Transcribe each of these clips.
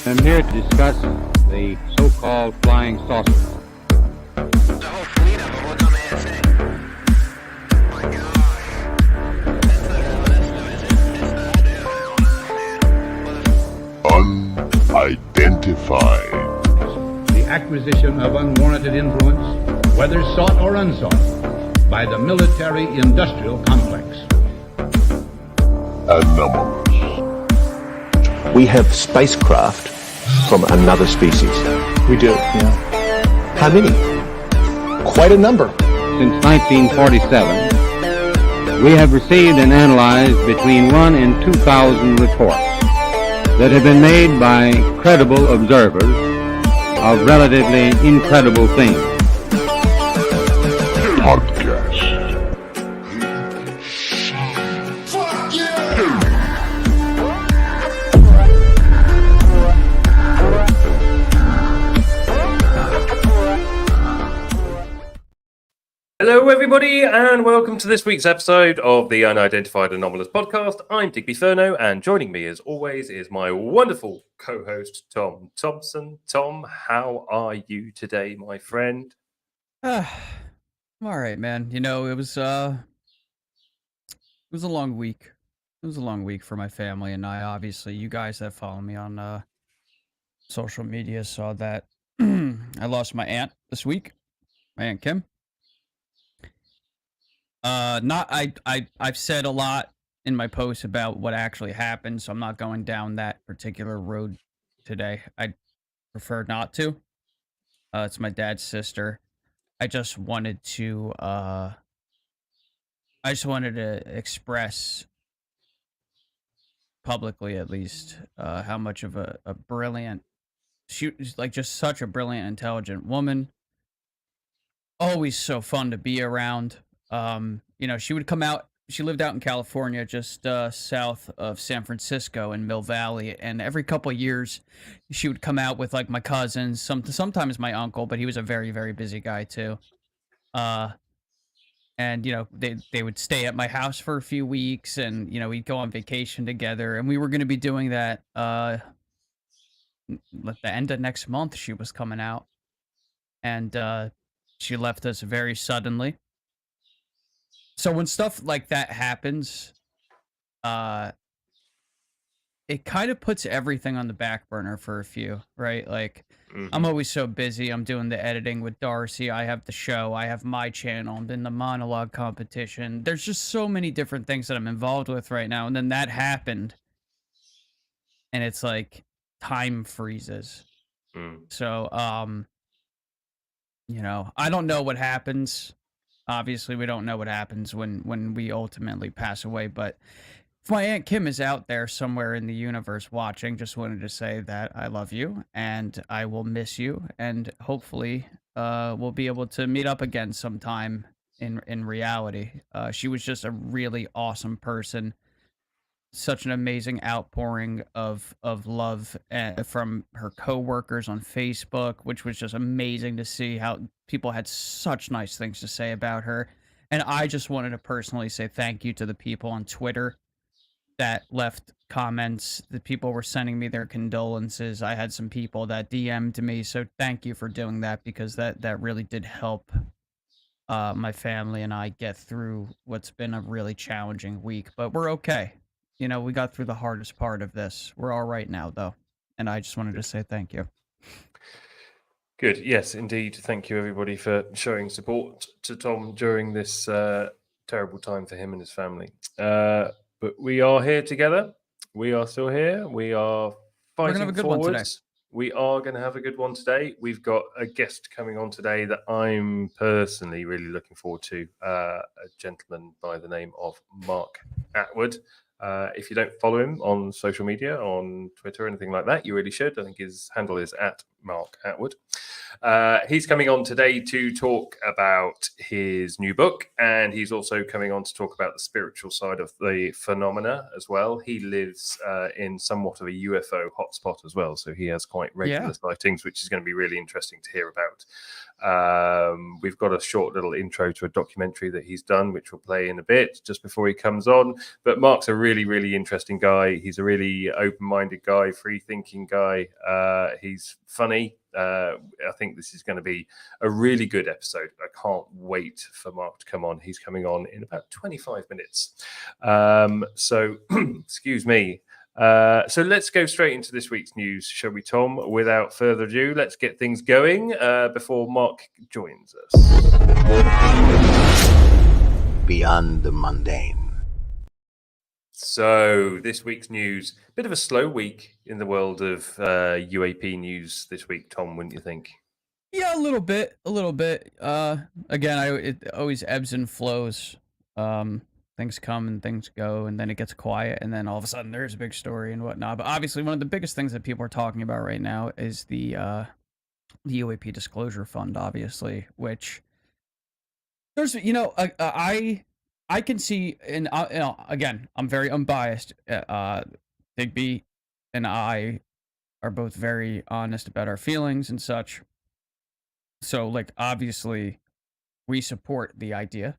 I'm here to discuss the so-called flying saucers. The whole fleet of them, what do they say? Oh my God. That's Unidentified. The acquisition of unwarranted influence, whether sought or unsought, by the military-industrial complex. Anomalous. We have spacecraft from another species. We do, yeah. How many? Quite a number. Since 1947, we have received and analyzed between 1 and 2,000 reports that have been made by credible observers of relatively incredible things. Podcast. Hello, everybody, and welcome to this week's episode of the Unidentified Anomalous Podcast. I'm Digby Furno, and joining me, as always, is my wonderful co-host, Tom Thompson. Tom, how are you today, my friend? I'm all right, man. You know, it was a long week. It was a long week for my family and I. Obviously, you guys that follow me on social media saw that I lost my aunt this week, my Aunt Kim. I've said a lot in my posts about what actually happened, so I'm not going down that particular road today. I prefer not to. It's my dad's sister. I just wanted to express publicly, at least, how much of a brilliant, she was like just such a brilliant, intelligent woman. Always so fun to be around. You know, she would come out. She lived out in California, just south of San Francisco in Mill Valley, and every couple of years, she would come out with like my cousins, sometimes my uncle, but he was a very, very busy guy too. And you know, they would stay at my house for a few weeks, and you know, we'd go on vacation together, and we were going to be doing that. At the end of next month, she was coming out, and she left us very suddenly. So when stuff like that happens, it kind of puts everything on the back burner for a few, right? Like, I'm always so busy. I'm doing the editing with Darcy. I have the show. I have my channel. I'm in the monologue competition. There's just so many different things that I'm involved with right now. And then that happened. And it's like time freezes. So, you know, I don't know what happens. Obviously, we don't know what happens when we ultimately pass away, but if my Aunt Kim is out there somewhere in the universe watching, just wanted to say that I love you, and I will miss you, and hopefully we'll be able to meet up again sometime in reality. She was just a really awesome person. Such an amazing outpouring of love from her coworkers on Facebook, which was just amazing to see how people had such nice things to say about her. And I just wanted to personally say thank you to the people on Twitter that left comments. The people were sending me their condolences. I had some people that DM'd me, so thank you for doing that, because that really did help my family and I get through what's been a really challenging week. But we're okay. You know, we got through the hardest part of this. We're all right now, though. And I just wanted to say thank you. Good. Yes, indeed. Thank you, everybody, for showing support to Tom during this terrible time for him and his family. But we are here together. We are still here. We are fighting have a good forwards. one today. We are going to have a good one today. We've got a guest coming on today that I'm personally really looking forward to, a gentleman by the name of Mark Attwood. If you don't follow him on social media, on Twitter, anything like that, you really should. I think his handle is at Mark Attwood. He's coming on today to talk about his new book, and he's also coming on to talk about the spiritual side of the phenomena as well. He lives in somewhat of a UFO hotspot as well, so he has quite regular sightings, which is going to be really interesting to hear about. We've got a short little intro to a documentary that he's done, which we'll play in a bit just before he comes on. But Mark's a really, really interesting guy. He's a really open-minded guy, free-thinking guy. He's funny. I think this is going to be a really good episode. I can't wait for Mark to come on. He's coming on in about 25 minutes. So, excuse me. So let's go straight into this week's news, shall we, Tom? Without further ado, let's get things going before Mark joins us. Beyond the mundane. So this week's news, bit of a slow week in the world of UAP news this week, Tom, wouldn't you think? Yeah, a little bit. Again, it always ebbs and flows. Things come and things go, and then it gets quiet, and then all of a sudden there's a big story and whatnot. But obviously, one of the biggest things that people are talking about right now is the UAP disclosure fund, obviously, which there's, I can see, and again, I'm very unbiased. Digby and I are both very honest about our feelings and such. So, like, obviously, we support the idea,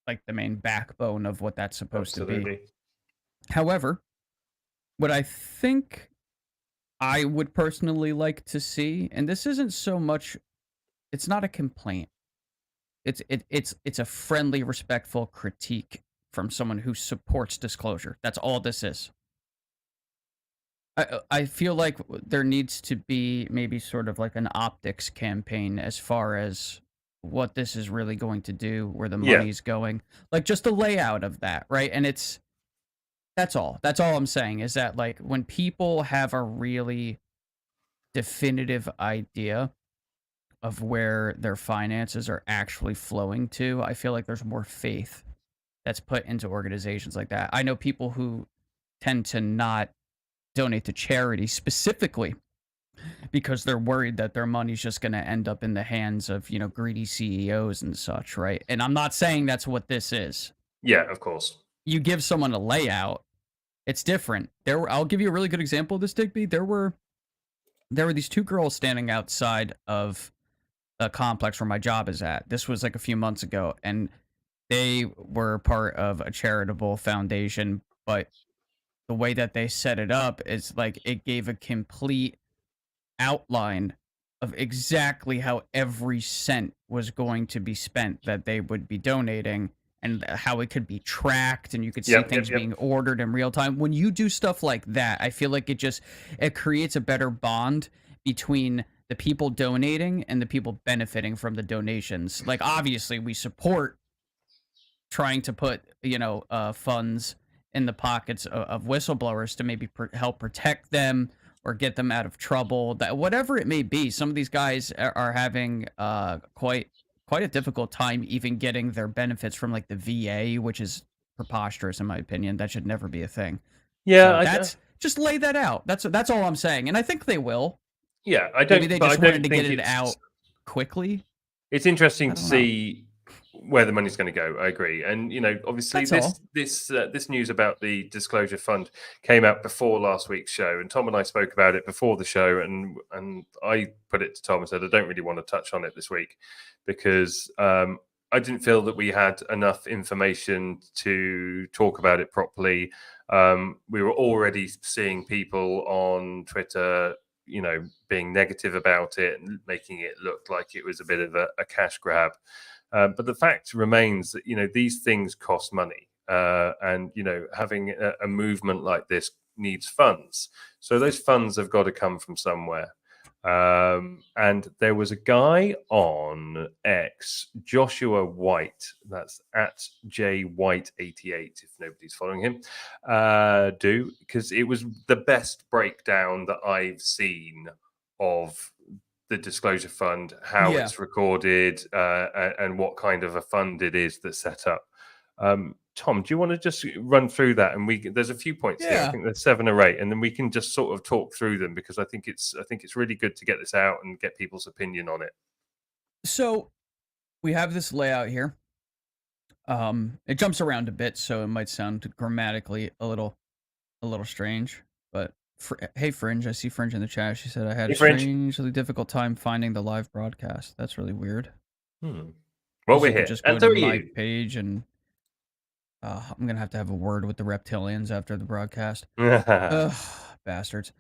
like the main backbone of what that's supposed to be. However, what I think I would personally like to see, and this isn't so much, it's not a complaint. It's a friendly, respectful critique from someone who supports disclosure. That's all this is. I feel like there needs to be maybe sort of like an optics campaign as far as what this is really going to do, where the money's going. Like, just a layout of that, right? And that's all. That's all I'm saying, is that, like, when people have a really definitive idea of where their finances are actually flowing to, I feel like there's more faith that's put into organizations like that. I know people who tend to not donate to charity specifically because they're worried that their money's just going to end up in the hands of, greedy CEOs and such, right? And I'm not saying that's what this is. Yeah, of course. You give someone a layout, it's different. I'll give you a really good example of this, Digby. There were these two girls standing outside of a complex where my job is at. This was like a few months ago, and they were part of a charitable foundation, but the way that they set it up is like it gave a complete outline of exactly how every cent was going to be spent that they would be donating, and how it could be tracked, and you could see things being ordered in real time. When you do stuff like that, I feel like it creates a better bond between the people donating and the people benefiting from the donations. Like, obviously, we support trying to put, funds in the pockets of whistleblowers to maybe help protect them or get them out of trouble. That, whatever it may be, some of these guys are having quite a difficult time even getting their benefits from, like, the VA, which is preposterous in my opinion. That should never be a thing. Yeah, so just lay that out. That's all I'm saying, and I think they will. Yeah, Maybe they just wanted to get it out quickly. It's interesting to see where the money's going to go. I agree, and obviously this news about the disclosure fund came out before last week's show, and Tom and I spoke about it before the show, and I put it to Tom and said I don't really want to touch on it this week because I didn't feel that we had enough information to talk about it properly. We were already seeing people on Twitter being negative about it and making it look like it was a bit of a cash grab. But the fact remains that, these things cost money. And, having a movement like this needs funds. So those funds have got to come from somewhere. And there was a guy on X, Joshua White, that's at jwhite88, if nobody's following him, because it was the best breakdown that I've seen of the disclosure fund, how it's recorded, and what kind of a fund it is that's set up. Tom, do you want to just run through that? And there's a few points here. I think there's 7 or 8, and then we can just sort of talk through them because I think it's really good to get this out and get people's opinion on it. So we have this layout here. It jumps around a bit, so it might sound grammatically a little strange, but Hey, Fringe. I see Fringe in the chat. She said, I had Hey, a Fringe. strangely difficult time finding the live broadcast. That's really weird. Well, You we're could here. just And go so to are my you. page and I'm going to have a word with the reptilians after the broadcast. Ugh, bastards.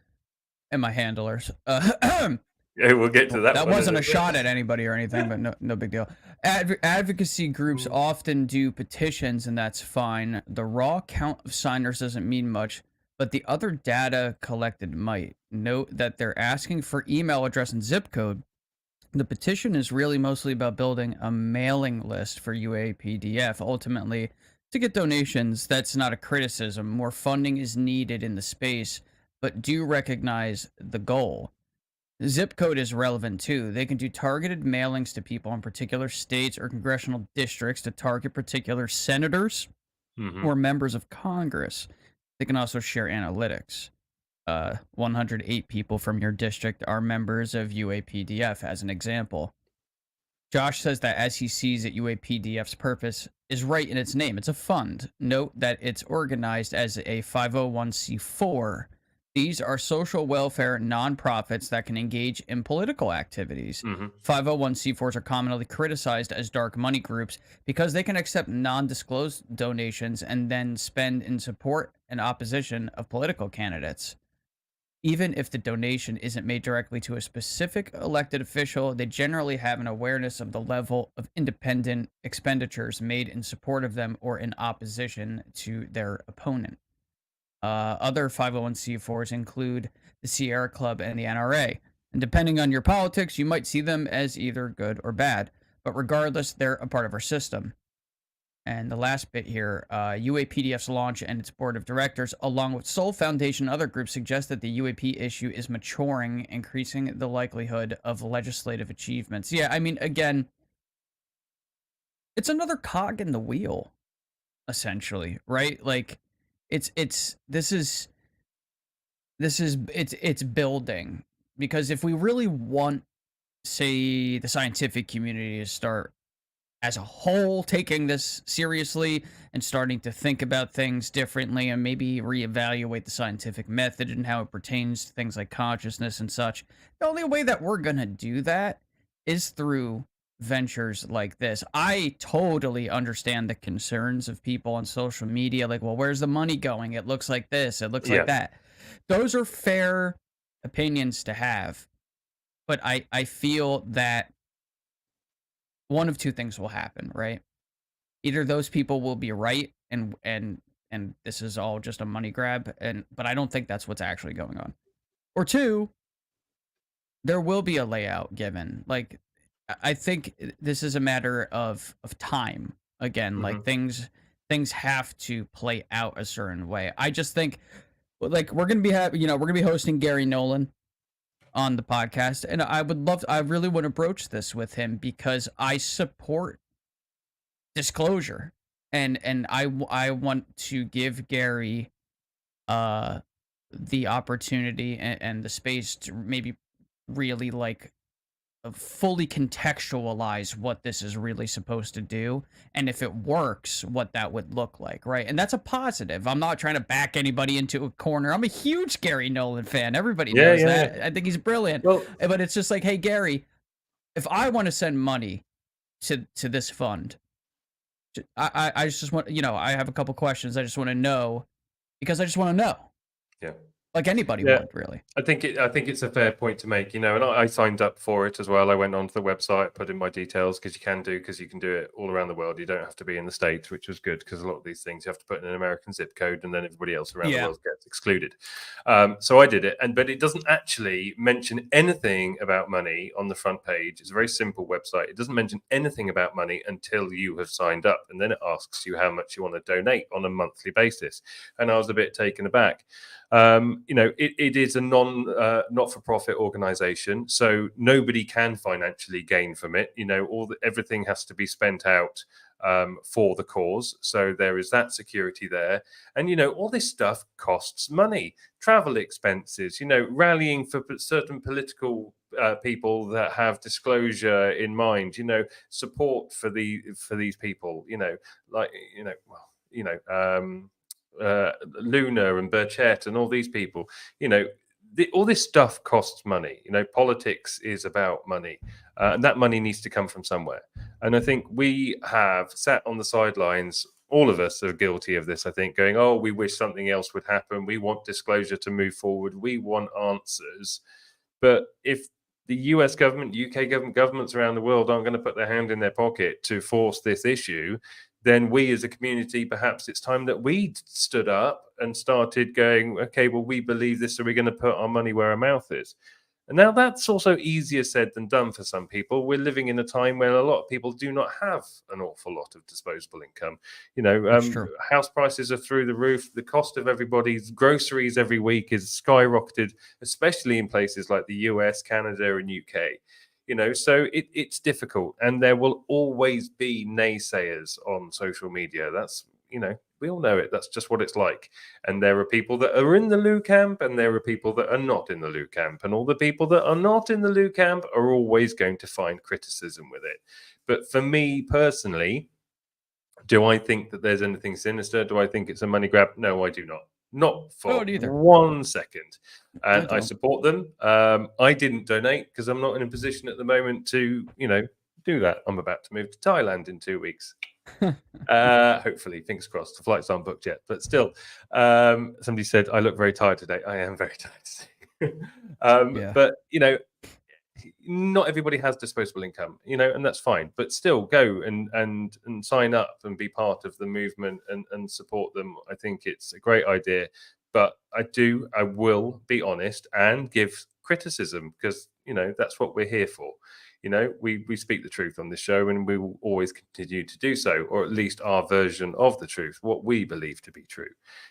And my handlers. Yeah, we'll get to that That one in wasn't a bit. shot at anybody or anything, but no big deal. Advocacy groups often do petitions, and that's fine. The raw count of signers doesn't mean much, but the other data collected might. Note that they're asking for email address and zip code. The petition is really mostly about building a mailing list for UAPDF. Ultimately, to get donations, that's not a criticism. More funding is needed in the space, but do recognize the goal. Zip code is relevant too. They can do targeted mailings to people in particular states or congressional districts to target particular senators or members of Congress. They can also share analytics. 108 people from your district are members of UAPDF, as an example. Josh says that as he sees it, UAPDF's purpose is right in its name. It's a fund. Note that it's organized as a 501c4. These are social welfare nonprofits that can engage in political activities. 501c4s are commonly criticized as dark money groups because they can accept non-disclosed donations and then spend in support and opposition of political candidates. Even if the donation isn't made directly to a specific elected official, they generally have an awareness of the level of independent expenditures made in support of them or in opposition to their opponent. Other 501c4s include the Sierra Club and the NRA. And depending on your politics, you might see them as either good or bad. But regardless, they're a part of our system. And the last bit here, UAPDF's launch and its board of directors, along with Soul Foundation and other groups, suggest that the UAP issue is maturing, increasing the likelihood of legislative achievements. Yeah, I mean, again, it's another cog in the wheel, essentially, right? Like, it's building, because if we really want, say, the scientific community to start as a whole taking this seriously and starting to think about things differently and maybe reevaluate the scientific method and how it pertains to things like consciousness and such, the only way that we're going to do that is through ventures like this. I totally understand the concerns of people on social media, like, well, where's the money going? It looks like this, it looks like that. Those are fair opinions to have, but I feel that one of two things will happen, right? Either those people will be right and this is all just a money grab, but I don't think that's what's actually going on. Or two, there will be a layout given. Like, I think this is a matter of time. Again, like things have to play out a certain way. I just think, like, we're gonna be we're gonna be hosting Gary Nolan on the podcast, and I really want to broach this with him because I support disclosure, and I want to give Gary the opportunity and the space to maybe really, like, fully contextualize what this is really supposed to do, and if it works, what that would look like, right? And that's a positive. I'm not trying to back anybody into a corner. I'm a huge Gary Nolan fan. Everybody knows that. I think he's brilliant. Well, but it's just like, hey, Gary, if I want to send money to this fund, I just want, I have a couple questions. I just want to know, because I just want to know. Yeah. Like anybody would, really. I think it's a fair point to make, and I signed up for it as well. I went onto the website, put in my details, because you can do it all around the world. You don't have to be in the States, which was good, because a lot of these things you have to put in an American zip code, and then everybody else around the world gets excluded. So I did it, but it doesn't actually mention anything about money on the front page. It's a very simple website. It doesn't mention anything about money until you have signed up, and then it asks you how much you want to donate on a monthly basis. And I was a bit taken aback. It is a not-for-profit organization, so nobody can financially gain from it. Everything has to be spent out for the cause, so there is that security there. And all this stuff costs money: travel expenses, rallying for certain political people that have disclosure in mind, support for these people, Luna and Burchett and all these people, all this stuff costs money. Politics is about money, and that money needs to come from somewhere. And I think we have sat on the sidelines. All of us are guilty of this, I think, going, oh, we wish something else would happen. We want disclosure to move forward. We want answers. But if the US government, UK government, governments around the world aren't going to put their hand in their pocket to force this issue, then we as a community, perhaps it's time that we stood up and started going, okay, well, we believe this, so we're going to put our money where our mouth is. And now that's also easier said than done for some people. We're living in a time where a lot of people do not have an awful lot of disposable income. House prices are through the roof. The cost of everybody's groceries every week is skyrocketed, especially in places like the US, Canada, and UK. So it's difficult, and there will always be naysayers on social media. That's, we all know it. That's just what it's like. And there are people that are in the Lou camp, and there are people that are not in the Lou camp. And all the people that are not in the Lou camp are always going to find criticism with it. But for me personally, do I think that there's anything sinister? Do I think it's a money grab? No, I do not. Not for 1 second. And I support them. I didn't donate because I'm not in a position at the moment to, do that. I'm about to move to Thailand in 2 weeks. Hopefully, fingers crossed. The flights aren't booked yet, but still. Somebody said I look very tired today. I am very tired. But not everybody has disposable income, and that's fine. But still, go and sign up and be part of the movement and support them. I think it's a great idea. But I will be honest and give criticism, because that's what we're here for. We speak the truth on this show, and we will always continue to do so, or at least our version of the truth, what we believe to be true.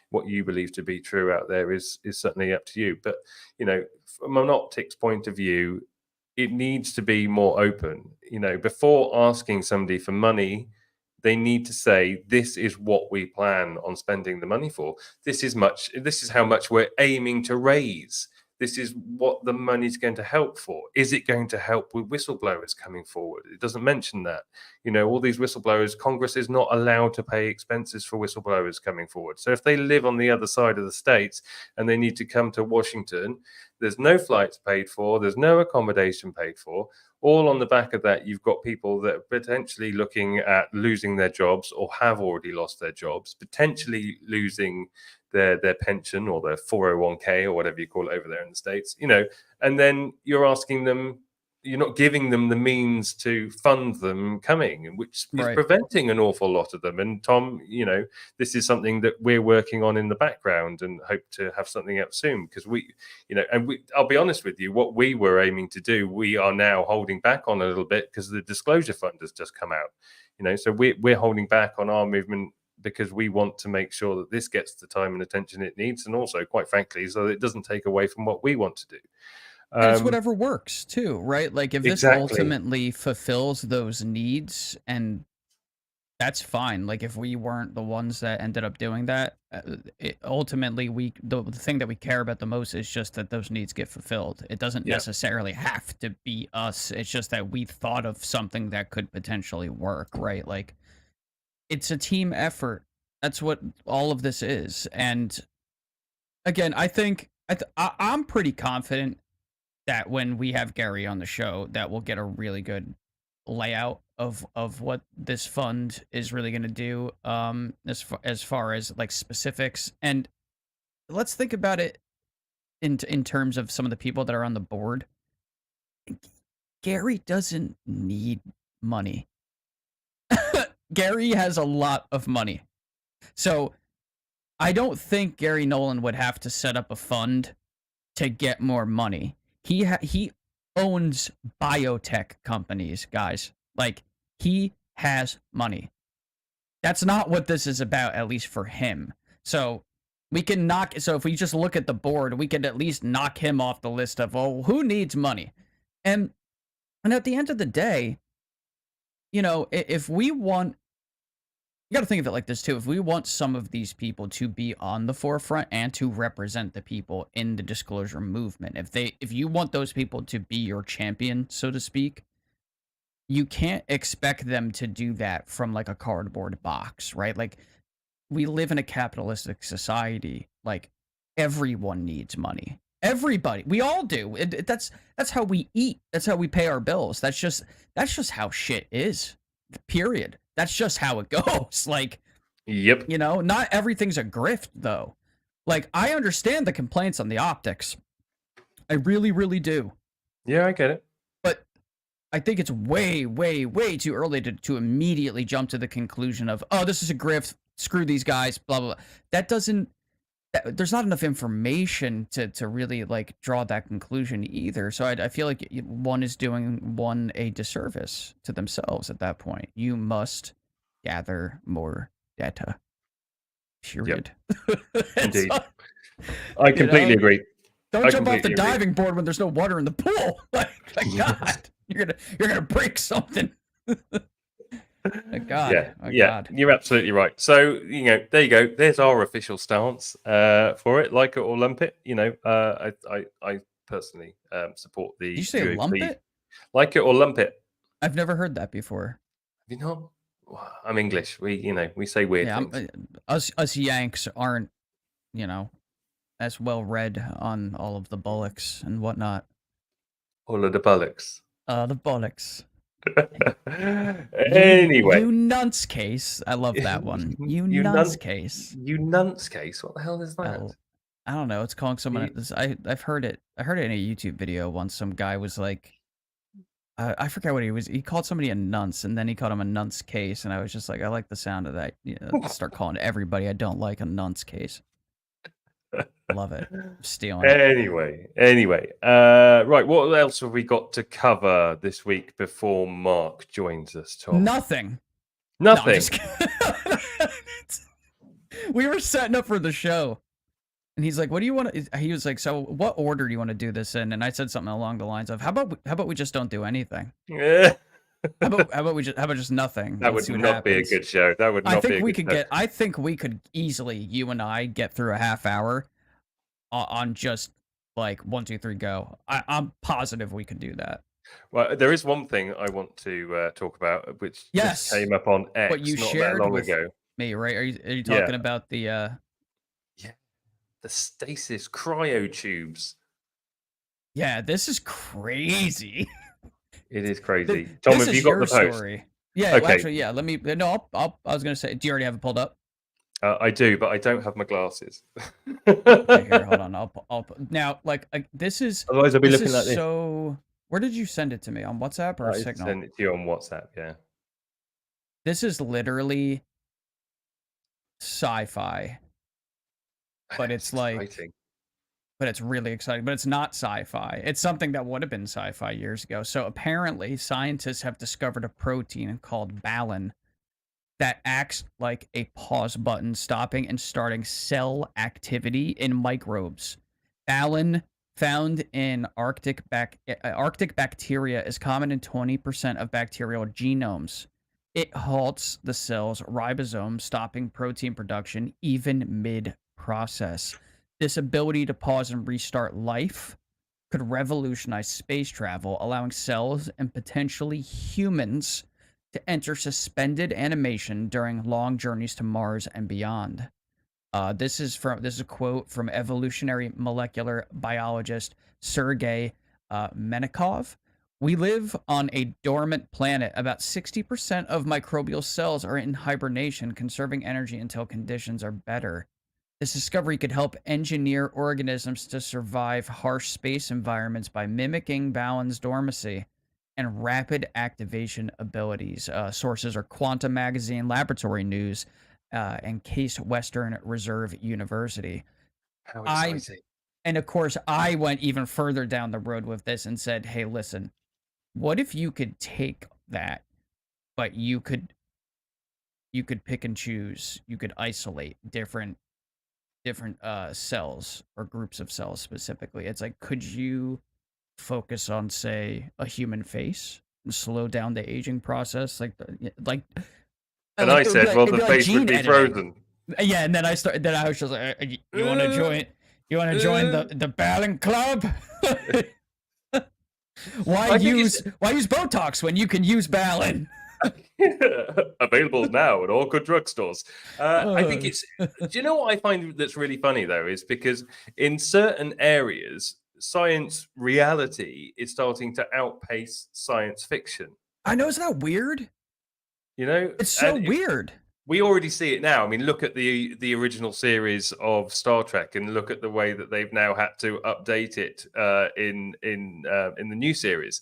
What you believe to be true out there is certainly up to you. But, from an optics point of view, it needs to be more open. Before asking somebody for money, they need to say, this is what we plan on spending the money for. This is how much we're aiming to raise. This is what the money's going to help for. Is it going to help with whistleblowers coming forward? It doesn't mention that. All these whistleblowers, Congress is not allowed to pay expenses for whistleblowers coming forward. So if they live on the other side of the states and they need to come to Washington, there's no flights paid for, there's no accommodation paid for. All on the back of that, you've got people that are potentially looking at losing their jobs or have already lost their jobs, potentially losing their pension or their 401k or whatever you call it over there in the States, and then you're not giving them the means to fund them coming, which is preventing an awful lot of them. And Tom, this is something that we're working on in the background and hope to have something out soon, because I'll be honest with you, what we were aiming to do, we are now holding back on a little bit because the disclosure fund has just come out, so we're holding back on our movement because we want to make sure that this gets the time and attention it needs, and also, quite frankly, so that it doesn't take away from what we want to do. And it's whatever works too, right? Like if this ultimately fulfills those needs, and that's fine. Like if we weren't the ones that ended up doing that, ultimately the thing that we care about the most is just that those needs get fulfilled. It doesn't necessarily have to be us. It's just that we thought of something that could potentially work, right? Like it's a team effort. That's what all of this is. And again, I think I'm pretty confident that when we have Gary on the show, that we'll get a really good layout of what this fund is really going to do, as far as like specifics. And let's think about it in terms of some of the people that are on the board. Gary doesn't need money. Gary has a lot of money. So I don't think Gary Nolan would have to set up a fund to get more money. He owns biotech companies, guys. Like, he has money. That's not what this is about, at least for him. So we can so if we just look at the board, we could at least knock him off the list of, oh, who needs money? And at the end of the day, if we want, you got to think of it like this too. If we want some of these people to be on the forefront and to represent the people in the disclosure movement, if you want those people to be your champion, so to speak, you can't expect them to do that from like a cardboard box, right? Like we live in a capitalistic society. Like, everyone needs money. Everybody, we all do. That's how we eat. That's how we pay our bills. That's just how shit is. Period. That's just how it goes. Like, Yep. you know, not everything's a grift though. Like, I understand the complaints on the optics. I really, really do. Yeah, I get it. But I think it's way, way, way too early to immediately jump to the conclusion of, oh, this is a grift. Screw these guys. Blah blah blah. That doesn't. There's not enough information to really like draw that conclusion either. So I feel like one is doing one a disservice to themselves at that point. You must gather more data. Period. Indeed. I completely agree. Don't I jump off the completely agree. diving board when there's no water in the pool. Like, my God, you're gonna break something. My God. Yeah, My yeah, God. you're absolutely right. So, you know, there you go. There's our official stance for it. Like it or lump it. You know, I personally support the. Did you say lump it? Like it or lump it. I've never heard that before. You know, I'm English. We say weird things. Us Yanks aren't, you know, as well read on all of the bullocks and whatnot. All of the bollocks. The bullocks. Anyway, you nunce case. I love that one. You nunce case. You nunce case. What the hell is that? Oh, I don't know. It's calling someone. I've heard it. I heard it in a YouTube video once. Some guy was like, I forget what he was. He called somebody a nunce, and then he called him a nunce case, and I was just like, I like the sound of that. You know, start calling everybody I don't like a nunce case. Love it. Stealing it. Anyway. Right, what else have we got to cover this week before Mark joins us, Tom? Nothing. Nothing. No, I'm just kidding. We were setting up for the show, and he's like, "What do you want to?" He was like, "So, what order do you want to do this in?" And I said something along the lines of, "How about we just don't do anything? Yeah. How about just nothing? That would not be a good show. That would not be a good show. I think we could easily, you and I, get through a half hour on just like 1, 2, 3, go. I'm positive we could do that. Well, there is one thing I want to talk about, which just came up on X what you not shared that long with ago. Me, right? Are you talking about the the stasis cryo tubes? Yeah, this is crazy. It is crazy. Tom, have you got the post? Story. Yeah, Okay. well, actually, yeah. Let me. No, I was gonna say. Do you already have it pulled up? I do, but I don't have my glasses. Okay, here, hold on. I'll now. Like, this is. Otherwise, I'll be this looking is like this. So, where did you send it to me? On WhatsApp or I Signal? send it to you on WhatsApp. Yeah. This is literally sci-fi, but it's like. Exciting. But it's really exciting. But it's not sci-fi. It's something that would have been sci-fi years ago. So apparently, scientists have discovered a protein called balin that acts like a pause button, stopping and starting cell activity in microbes. Balin, found in Arctic bacteria, is common in 20% of bacterial genomes. It halts the cell's ribosome, stopping protein production even mid-process. This ability to pause and restart life could revolutionize space travel, allowing cells and potentially humans to enter suspended animation during long journeys to Mars and beyond. This is a quote from evolutionary molecular biologist Sergei Menikov. We live on a dormant planet. About 60% of microbial cells are in hibernation, conserving energy until conditions are better. This discovery could help engineer organisms to survive harsh space environments by mimicking balin's dormancy and rapid activation abilities. Sources are Quantum Magazine, Laboratory News, and Case Western Reserve University. How exciting. And of course, I went even further down the road with this and said, hey, listen, what if you could take that, but you could pick and choose, you could isolate different cells or groups of cells specifically. It's like, could you focus on, say, a human face and slow down the aging process? And I said, well, the face would be frozen. Yeah, and then I was just like, you want to join? You want to join the Balin Club? Why use Botox when you can use Balin? Available now at all good drugstores. I think it's. Do you know what I find that's really funny though? Is because in certain areas, science reality is starting to outpace science fiction. I know, isn't that weird? You know, It's so And weird. we already see it now. I mean, look at the original series of Star Trek, and look at the way that they've now had to update it in the new series,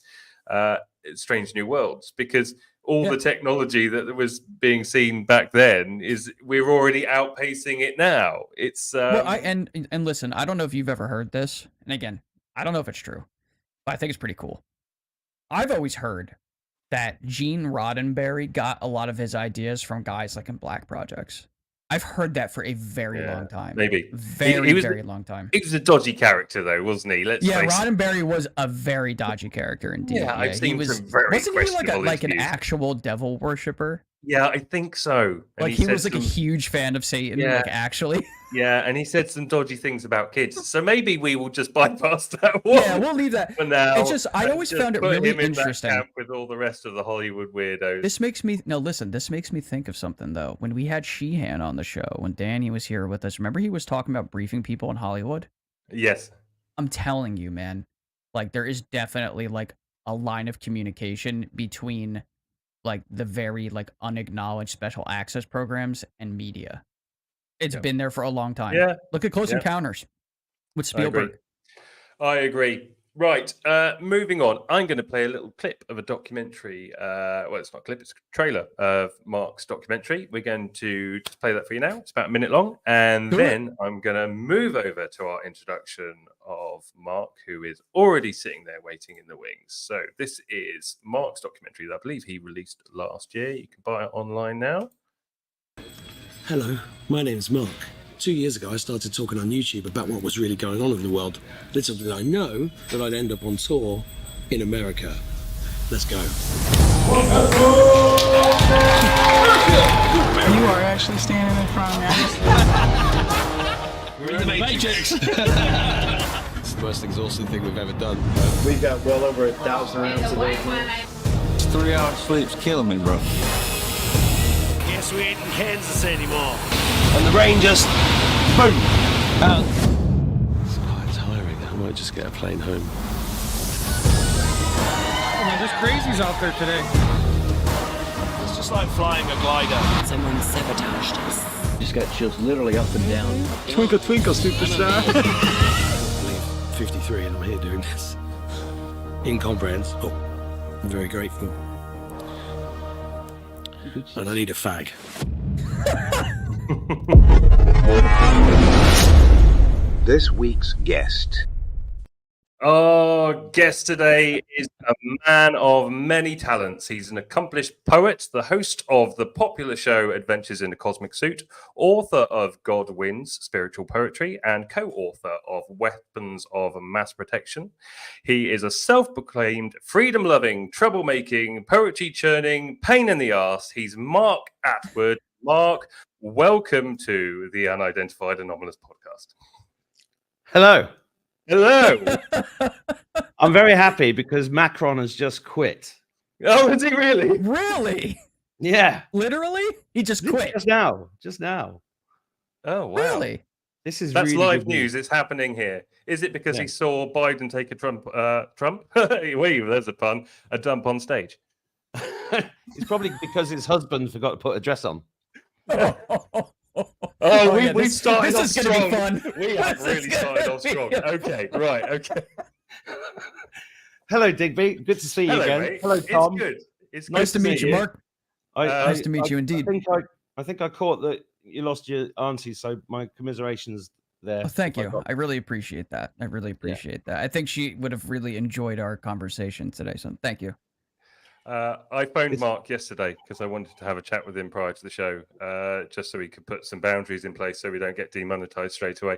Strange New Worlds, because all the technology that was being seen back then we're already outpacing it now. It's Well, and listen, I don't know if you've ever heard this, and again, I don't know if it's true, but I think it's pretty cool. I've always heard that Gene Roddenberry got a lot of his ideas from guys like in Black Projects. I've heard that for a very long time. Maybe. Very long time. He was a dodgy character, though, wasn't he? Let's face it. Roddenberry was a very dodgy character indeed. Yeah, I've seen some very wasn't he like an interviews. actual devil worshipper? Yeah, I think so. And Like he was like a huge fan of Satan, like actually. Yeah, and he said some dodgy things about kids. So maybe we will just bypass that one. Yeah, we'll leave that for now. It's just I always found it really interesting. In that camp with all the rest of the Hollywood weirdos. This makes me think of something though. When we had Sheehan on the show, when Danny was here with us, remember he was talking about briefing people in Hollywood? Yes. I'm telling you, man. Like there is definitely like a line of communication between like the very like unacknowledged special access programs and media. It's been there for a long time. Yeah. Look at Close Encounters with Spielberg. I agree. Right. Moving on. I'm going to play a little clip of a documentary. Well, it's not a clip, it's a trailer of Mark's documentary. We're going to just play that for you now. It's about a minute long. And then I'm going to move over to our introduction of Mark, who is already sitting there waiting in the wings. So this is Mark's documentary that I believe he released last year. You can buy it online now. Hello, my name is Mark. 2 years ago, I started talking on YouTube about what was really going on in the world. Little did I know that I'd end up on tour in America. Let's go. You are actually standing in front of me. We're in the Matrix. It's the most exhausting thing we've ever done. We've got well over 1,000 rounds a day. 3 hours sleep's killing me, bro. Guess we ain't in Kansas anymore. And the rain just boom. It's quite tiring. I might just get a plane home. Oh man, there's crazies out there today. It's just like flying a glider. Someone sabotaged us. Just got chills literally up and down. Twinkle, twinkle, superstar. I'm 53 and I'm here doing this. Incomprehensible. Oh, I'm very grateful. And I need a fag. This week's guest. Our guest today is a man of many talents. He's an accomplished poet, the host of the popular show Adventures in a Cosmic Suit, author of God Wins Spiritual Poetry, and co-author of Weapons of Mass Protection. He is a self-proclaimed freedom-loving, troublemaking, poetry-churning, pain in the arse. He's Mark Attwood. Mark, welcome to the Unidentified Anomalous Podcast. Hello. Hello. I'm very happy because Macron has just quit. Oh, is he really? Really? Yeah. Literally? He just quit. Just now. Oh, wow. Really? That's really live news. It's happening here. Is it because he saw Biden take a Trump? Wait, there's a pun. A dump on stage. It's probably because his husband forgot to put a dress on. We started off strong. This is going to be fun. We have really started off strong. Okay, right, okay. Hello, Digby. Good to see you again. Mate. Hello, Tom. It's good. It's nice to meet you, Mark. Nice to meet you indeed. I think I caught that you lost your auntie, so my commiserations there. Oh, thank you. I really appreciate that. I think she would have really enjoyed our conversation today, so thank you. I phoned Mark yesterday because I wanted to have a chat with him prior to the show, just so we could put some boundaries in place so we don't get demonetized straight away.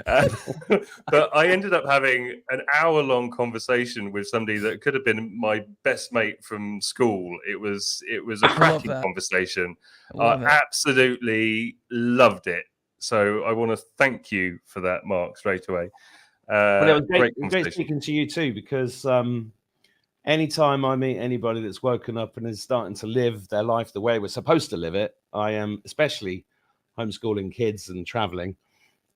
But I ended up having an hour-long conversation with somebody that could have been my best mate from school. It was a cracking conversation. I absolutely loved it. So I want to thank you for that, Mark, straight away. Well, it was great speaking to you too, because anytime I meet anybody that's woken up and is starting to live their life the way we're supposed to live it, I am, especially homeschooling kids and traveling.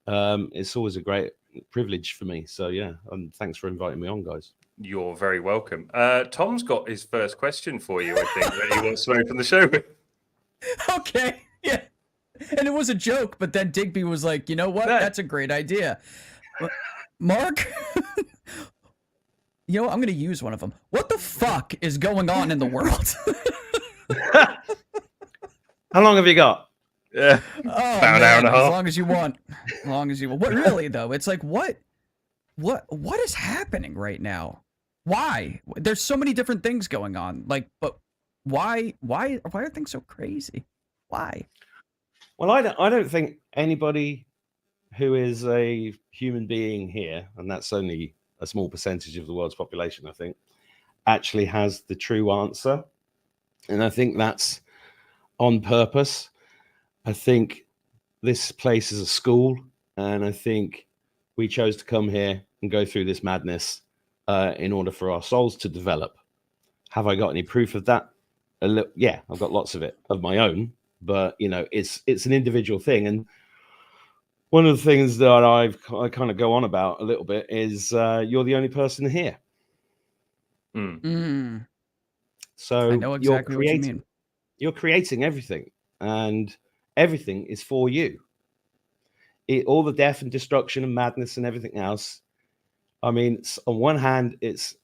It's always a great privilege for me. So yeah, and thanks for inviting me on, guys. You're very welcome. Tom's got his first question for you, I think, that he wants to open the show with. Okay, yeah. And it was a joke, but then Digby was like, you know what? That's a great idea. Mark, you know, I'm going to use one of them. What the fuck is going on in the world? How long have you got? Yeah, about an hour and a half. As long as you want. As long as you want. What really, though? It's like, what is happening right now? Why? There's so many different things going on. Like, but why are things so crazy? Why? Well, I don't think anybody who is a human being here, and that's only a small percentage of the world's population, I think, actually has the true answer. And I think that's on purpose. I think this place is a school, and I think we chose to come here and go through this madness in order for our souls to develop. Have I got any proof of that? Yeah, I've got lots of it of my own, but you know, it's an individual thing. And one of the things that I kind of go on about a little bit is you're the only person here. So I know exactly what you mean. You're creating everything, and everything is for you. All the death and destruction and madness and everything else. I mean, on one hand, it's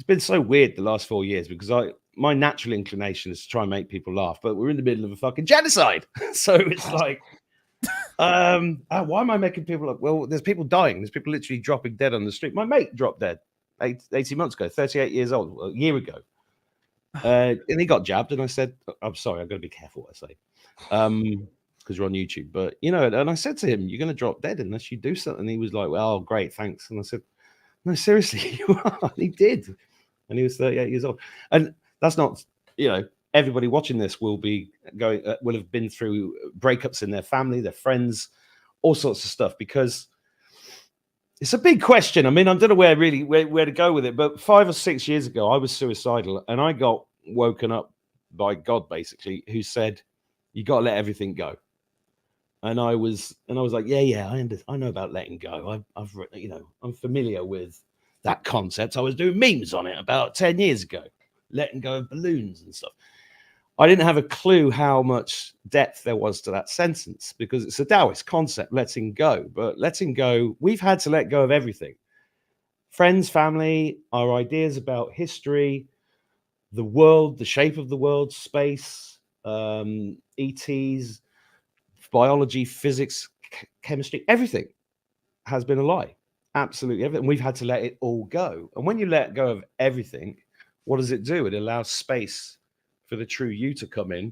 been so weird the last 4 years because my natural inclination is to try and make people laugh, but we're in the middle of a fucking genocide. So it's like, why am I making people laugh? Well, there's people dying. There's people literally dropping dead on the street. My mate dropped dead 18 months ago, 38 years old, a year ago. And he got jabbed, and I said, I'm sorry, I've got to be careful what I say. Because you're on YouTube. But, you know, and I said to him, you're going to drop dead unless you do something. And he was like, well, great, thanks. And I said, no, seriously, you are. And he did. And he was 38 years old. And that's not, you know, everybody watching this will be going, will have been through breakups in their family, their friends, all sorts of stuff, because it's a big question. I mean, I don't know where to go with it, but 5 or 6 years ago, I was suicidal, and I got woken up by God, basically, who said, you got to let everything go. And I was like, yeah, I know about letting go. I've you know, I'm familiar with that concept. I was doing memes on it about 10 years ago, letting go of balloons and stuff. I didn't have a clue how much depth there was to that sentence, because it's a Taoist concept, letting go. But letting go, we've had to let go of everything. Friends, family, our ideas about history, the world, the shape of the world, space, ETs, biology, physics, chemistry, everything has been a lie. Absolutely everything. We've had to let it all go. And when you let go of everything, what does it do? It allows space for the true you to come in.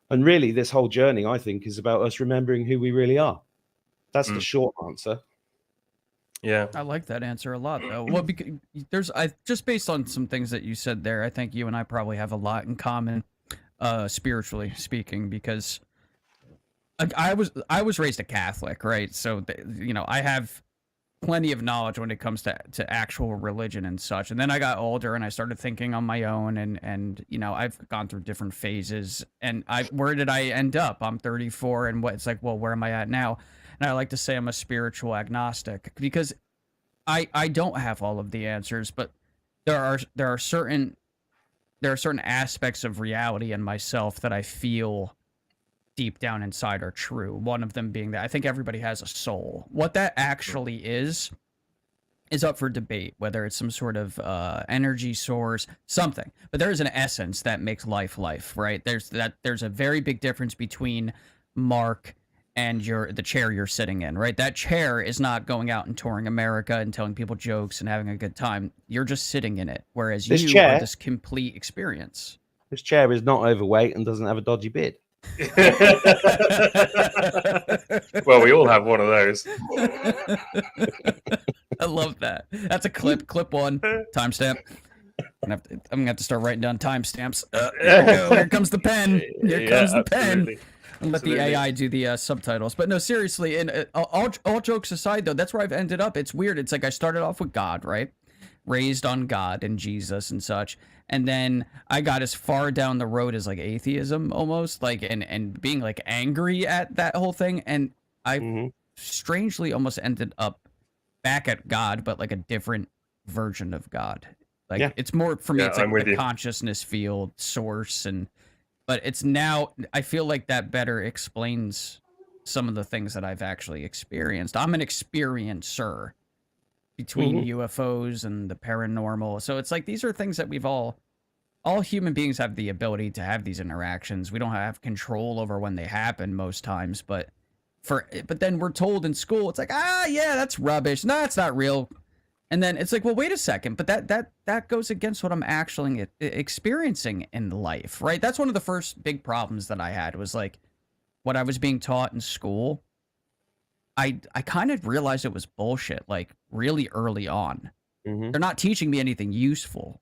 And really, this whole journey, I think, is about us remembering who we really are. That's the short answer. Yeah, I like that answer a lot, though. Well, because just based on some things that you said there, I think you and I probably have a lot in common, spiritually speaking, because I was raised a Catholic, right? So you know, I have plenty of knowledge when it comes to actual religion and such. And then I got older and I started thinking on my own, and you know, I've gone through different phases. And where did I end up? I'm 34, and it's like, well, where am I at now? And I like to say I'm a spiritual agnostic, because I don't have all of the answers, but there are certain aspects of reality in myself that I feel deep down inside are true. One of them being that I think everybody has a soul. What that actually is up for debate, whether it's some sort of energy source, something. But there is an essence that makes life, right? There's a very big difference between Mark and the chair you're sitting in, right? That chair is not going out and touring America and telling people jokes and having a good time. You're just sitting in it, whereas you are this complete experience. This chair is not overweight and doesn't have a dodgy beard. Well, we all have one of those. I love that. That's a clip. Clip one. Timestamp. I'm gonna have to start writing down timestamps. Here comes the pen. Here comes the pen. And let the AI do the subtitles. But no, seriously, and all jokes aside, though, that's where I've ended up. It's weird. It's like I started off with God, right? raised on God and Jesus and such. And then I got as far down the road as like atheism almost, like and being like angry at that whole thing. And I strangely almost ended up back at God, but like a different version of God. Like it's more for me, it's like the consciousness field source, but it's now I feel like that better explains some of the things that I've actually experienced. I'm an experiencer between UFOs and the paranormal. So it's like these are things that we've all human beings have the ability to have these interactions. We don't have control over when they happen most times, but then we're told in school, it's like, yeah, that's rubbish. No, it's not real. And then it's like, well, wait a second, but that goes against what I'm actually experiencing in life, right? That's one of the first big problems that I had was like what I was being taught in school. I kind of realized it was bullshit, like really early on. They're not teaching me anything useful.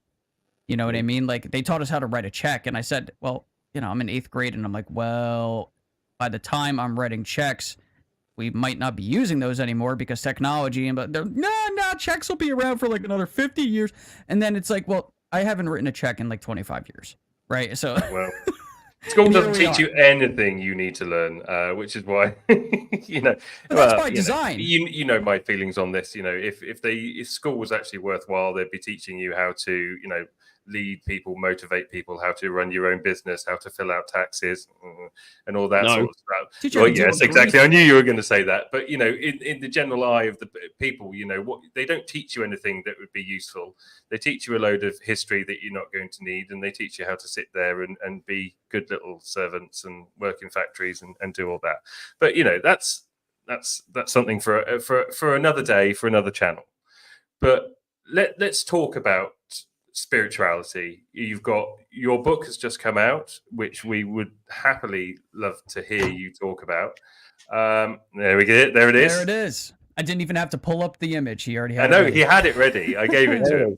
You know what I mean? Like they taught us how to write a check. And I said, well, I'm in 8th grade and I'm like, well, by the time I'm writing checks, we might not be using those anymore because technology but no, checks will be around for like another 50 years. And then it's like, well, I haven't written a check in like 25 years. Right. So well, school doesn't teach you anything you need to learn, which is why, But that's by design. You know my feelings on this. If school was actually worthwhile, they'd be teaching you how to, lead people, motivate people, how to run your own business, how to fill out taxes, and all that sort of stuff. Well, yes, exactly. I knew you were going to say that, but in the general eye of the people, what they don't teach you anything that would be useful. They teach you a load of history that you're not going to need, and they teach you how to sit there and be good little servants and work in factories and do all that. But that's something for another day, for another channel. But let's talk about spirituality. You've got your book has just come out, which we would happily love to hear you talk about. There we get it. There it is. There it is. I didn't even have to pull up the image. He already had it ready. He had it ready. I gave it to him.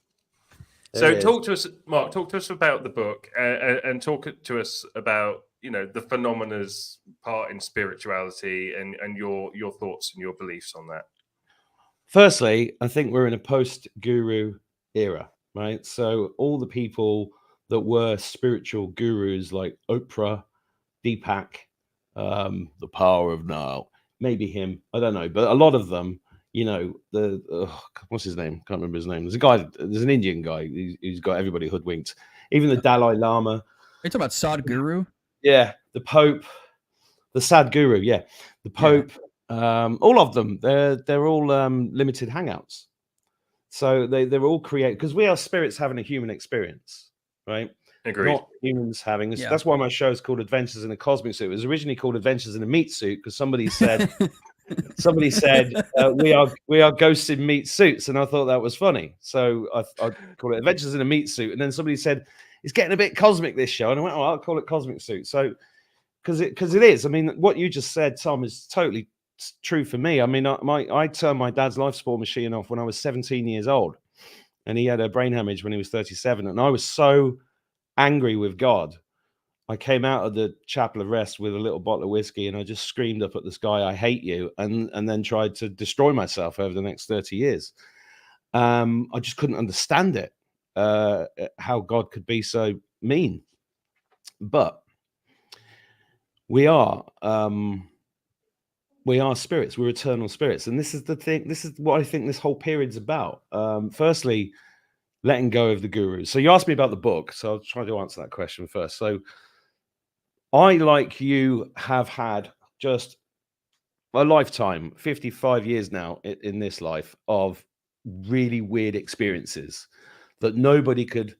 So talk to us, Mark. Talk to us about the book and talk to us about the phenomena's part in spirituality and your thoughts and your beliefs on that. Firstly, I think we're in a post-guru era. Right. So all the people that were spiritual gurus like Oprah, Deepak, the power of now, maybe him, I don't know. But a lot of them, what's his name? Can't remember his name. There's an Indian guy who's got everybody hoodwinked. Even the Dalai Lama. Are you talking about Sadhguru? Yeah. The Pope, the Sadhguru. Yeah. The Pope, all of them. They're all limited hangouts. So they're all created because we are spirits having a human experience, right? Agreed. Not humans having. That's why my show is called Adventures in a Cosmic Suit. It was originally called Adventures in a Meat Suit because somebody said we are ghosts in meat suits, and I thought that was funny. So I called it Adventures in a Meat Suit, and then somebody said it's getting a bit cosmic this show, and I went, I'll call it Cosmic Suit. So because it is. I mean, what you just said, Tom, is totally true for me. I mean, I turned my dad's life support machine off when I was 17 years old, and he had a brain hemorrhage when he was 37, and I was so angry with God. I came out of the chapel of rest with a little bottle of whiskey, and I just screamed up at the sky, "I hate you," and then tried to destroy myself over the next 30 years. I just couldn't understand it, how God could be so mean. But we are spirits. We're eternal spirits. And this is the thing. This is what I think this whole period's about. Firstly, letting go of the gurus. So you asked me about the book. So I'll try to answer that question first. So I, like you, have had just a lifetime, 55 years now in this life, of really weird experiences that nobody could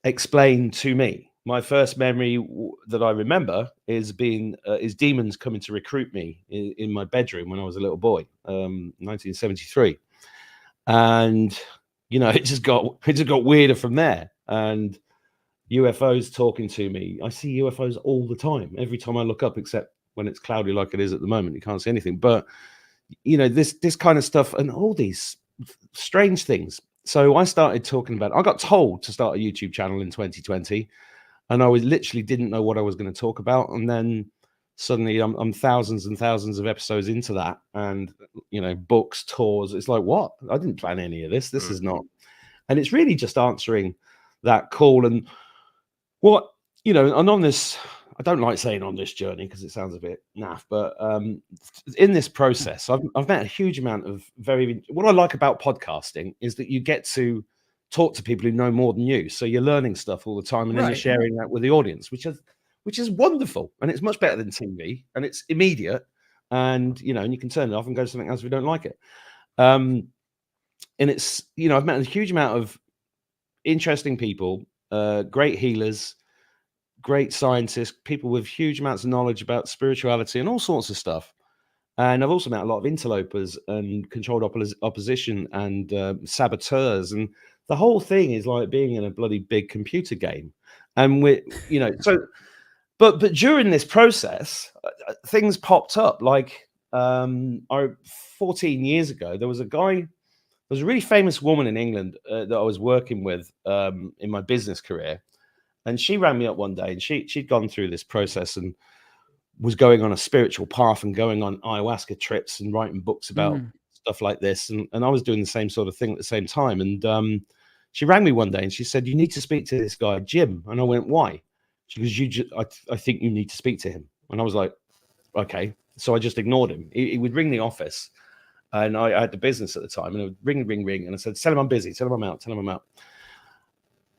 explain to me. My first memory that I remember is demons coming to recruit me in my bedroom when I was a little boy, 1973, and it just got weirder from there. And UFOs talking to me. I see UFOs all the time, every time I look up, except when it's cloudy like it is at the moment. You can't see anything. But this kind of stuff and all these strange things. So I started talking about. I got told to start a YouTube channel in 2020. And I literally didn't know what I was going to talk about. And then suddenly I'm thousands and thousands of episodes into that, and, books, tours. It's like, what? I didn't plan any of this. This is not. And it's really just answering that call. And what, and on this, I don't like saying on this journey because it sounds a bit naff, but in this process, I've met a huge amount of what I like about podcasting is that you get to talk to people who know more than you. So you're learning stuff all the time, and then you're sharing that with the audience, which is wonderful. And it's much better than TV, and it's immediate. And, and you can turn it off and go to something else if you don't like it. And it's, I've met a huge amount of interesting people, great healers, great scientists, people with huge amounts of knowledge about spirituality and all sorts of stuff. And I've also met a lot of interlopers and controlled opposition and saboteurs. And the whole thing is like being in a bloody big computer game. And but during this process, things popped up. Like 14 years ago, there was a really famous woman in England that I was working with in my business career. And she rang me up one day, and she'd gone through this process and was going on a spiritual path and going on ayahuasca trips and writing books about stuff like this. And I was doing the same sort of thing at the same time. And she rang me one day and she said, "You need to speak to this guy, Jim." And I went, "Why?" She goes, I think you need to speak to him. And I was like, okay. So I just ignored him. He would ring the office, and I had the business at the time, and it would ring. And I said, "Tell him I'm busy. Tell him I'm out.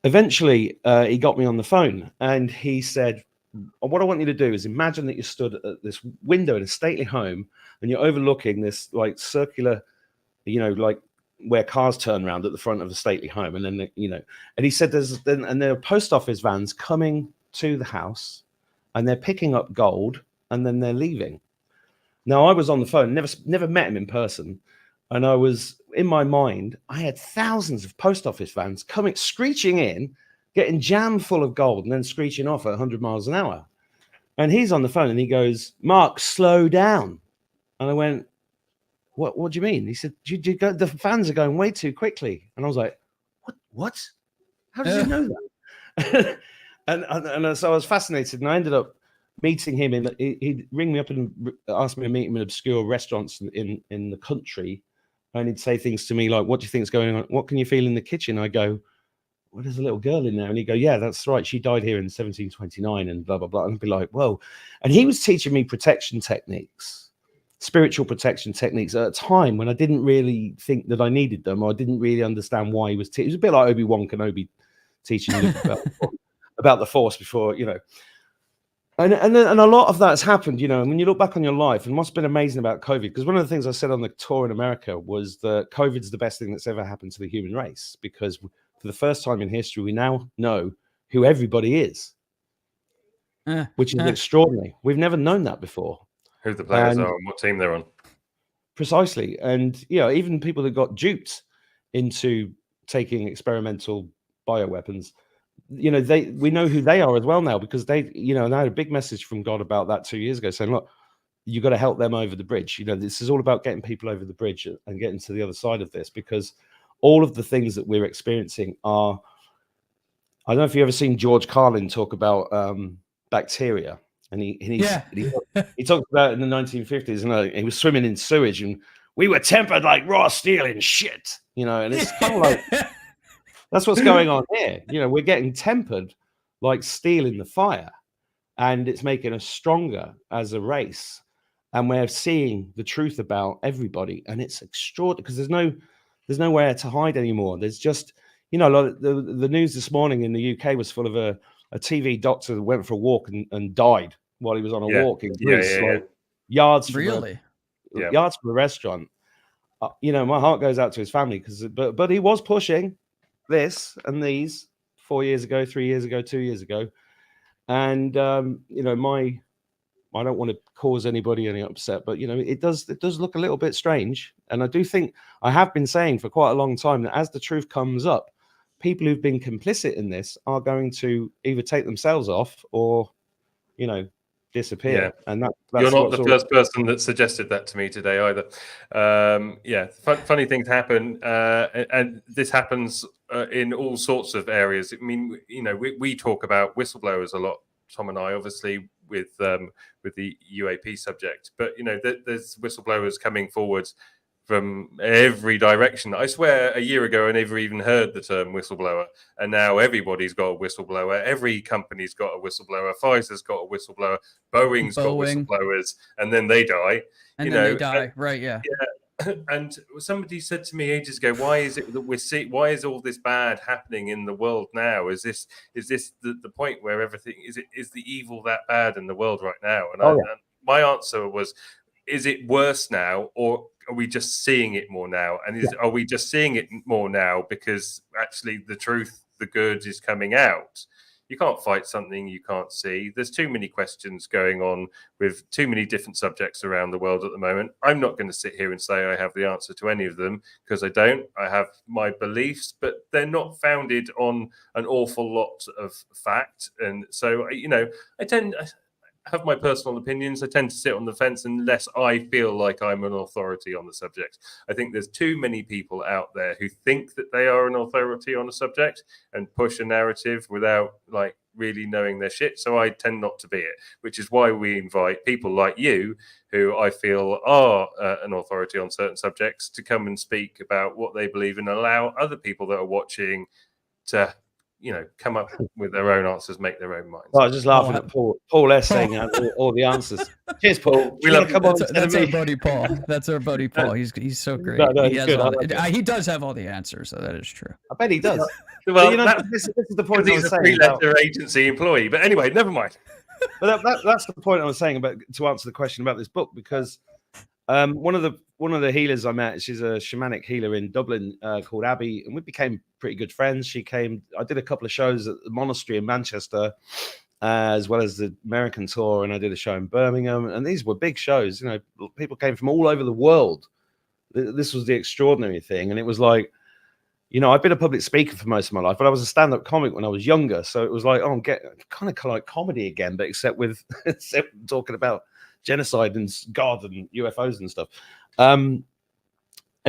Eventually, he got me on the phone, and he said, "What I want you to do is imagine that you're stood at this window in a stately home, and you're overlooking this like circular, like where cars turn around at the front of the stately home. And then, and he said, there are post office vans coming to the house, and they're picking up gold, and then they're leaving." Now, I was on the phone, never met him in person. And I was, in my mind, I had thousands of post office vans coming, screeching in, getting jammed full of gold, and then screeching off at 100 miles an hour. And he's on the phone, and he goes, "Mark, slow down." And I went, What do you mean? He said, the fans are going way too quickly. And I was like, what? How did you know that? and so I was fascinated, and I ended up meeting him. He'd ring me up and ask me to meet him in obscure restaurants in the country. And he'd say things to me like, "What do you think is going on? What can you feel in the kitchen?" I go, "Well, there's a little girl in there." And he'd go, "Yeah, that's right. She died here in 1729 and blah, blah, blah." And I'd be like, "Whoa." And he was teaching me protection techniques, spiritual protection techniques at a time when I didn't really think that I needed them, or I didn't really understand why he was teaching. It was a bit like Obi-Wan Kenobi teaching you about the Force before, And a lot of that's happened, and when you look back on your life, and what's been amazing about COVID, because one of the things I said on the tour in America was that COVID's the best thing that's ever happened to the human race, because for the first time in history, we now know who everybody is, which is extraordinary. We've never known that before. Who the players are and what team they're on. Precisely. And, even people that got duped into taking experimental bioweapons, we know who they are as well now, because they, and I had a big message from God about that 2 years ago saying, look, you got to help them over the bridge. This is all about getting people over the bridge and getting to the other side of this, because all of the things that we're experiencing are, I don't know if you've ever seen George Carlin talk about bacteria, and he talked about it in the 1950s, and he was swimming in sewage, and we were tempered like raw steel in shit, and it's kind of like, that's what's going on here. We're getting tempered like steel in the fire, and it's making us stronger as a race. And we're seeing the truth about everybody, and it's extraordinary because there's nowhere to hide anymore. There's just, the news this morning in the UK was full of a TV doctor that went for a walk and died while he was on a walk in Greece, yards from yards from a restaurant. My heart goes out to his family but he was pushing this and these 4 years ago, 3 years ago, 2 years ago. And, I don't want to cause anybody any upset, but, it does look a little bit strange. And I do think I have been saying for quite a long time that as the truth comes up, people who've been complicit in this are going to either take themselves off or, disappear. Yeah. And that's you're not the first person that suggested that to me today either. Funny things happen, and this happens in all sorts of areas. I mean, we talk about whistleblowers a lot, Tom and I, obviously with the UAP subject, but there's whistleblowers coming forward from every direction. I swear a year ago I never even heard the term whistleblower, and now everybody's got a whistleblower. Every company's got a whistleblower. Pfizer's got a whistleblower. Boeing's got whistleblowers, and then they die. And then they die, right? Yeah. And somebody said to me ages ago, "Why is it that why is all this bad happening in the world now? Is this the point where everything is the evil that bad in the world right now?" And, and my answer was, "Is it worse now, or are we just seeing it more now? And are we just seeing it more now because actually the truth, the good, is coming out?" You can't fight something you can't see. There's too many questions going on with too many different subjects around the world at the moment. I'm not going to sit here and say I have the answer to any of them, because I don't. I have my beliefs, but they're not founded on an awful lot of fact. And so, I have my personal opinions. I tend to sit on the fence unless I feel like I'm an authority on the subject. I think there's too many people out there who think that they are an authority on a subject and push a narrative without really knowing their shit. So I tend not to be it, which is why we invite people like you, who I feel are an authority on certain subjects, to come and speak about what they believe and allow other people that are watching to come up with their own answers, make their own minds. Well, I was just laughing at Paul S saying all the answers. Cheers, Paul. We love. That's our buddy Paul. That's our buddy Paul. He's so great. No, he, he does have all the answers, so that is true. I bet he does. Well, this is the point. He's a three-letter agency employee. But anyway, never mind. But that's the point I was saying about, to answer the question about this book, because one of the healers I met, she's a shamanic healer in Dublin called Abby, and we became pretty good friends. She came, I did a couple of shows at the monastery in Manchester, as well as the American tour, and I did a show in Birmingham, and these were big shows. People came from all over the world. This was the extraordinary thing, and it was like, I've been a public speaker for most of my life, but I was a stand-up comic when I was younger, so it was like, I'm getting kind of like comedy again, but except talking about genocide and God and UFOs and stuff. And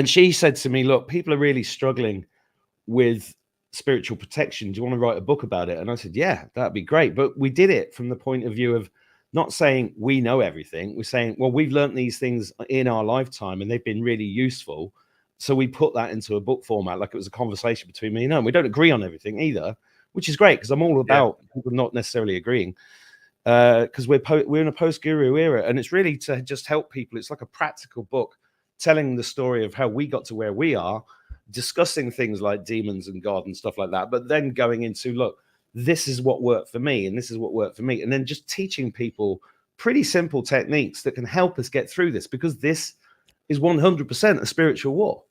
she said to me, look, people are really struggling with spiritual protection. Do you want to write a book about it? And I said, yeah, that'd be great. But we did it from the point of view of not saying we know everything. We're saying, well, we've learned these things in our lifetime and they've been really useful. So we put that into a book format, like it was a conversation between me and her. And we don't agree on everything either, which is great, because I'm all about people not necessarily agreeing. Because we're in a post-guru era, and it's really to just help people. It's like a practical book telling the story of how we got to where we are, discussing things like demons and God and stuff like that, but then going into, look, this is what worked for me, and this is what worked for me, and then just teaching people pretty simple techniques that can help us get through this, because this is 100% a spiritual war.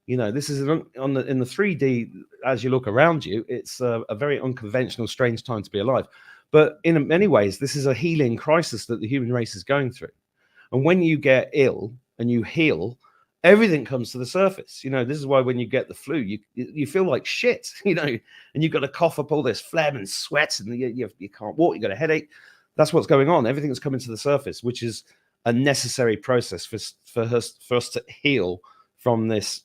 This is in the 3D, as you look around you, it's a very unconventional, strange time to be alive. But in many ways, this is a healing crisis that the human race is going through. And when you get ill and you heal, everything comes to the surface. This is why when you get the flu, you feel like shit, and you've got to cough up all this phlegm and sweat, and you can't walk, you got a headache. That's what's going on. Everything's coming to the surface, which is a necessary process for us to heal from this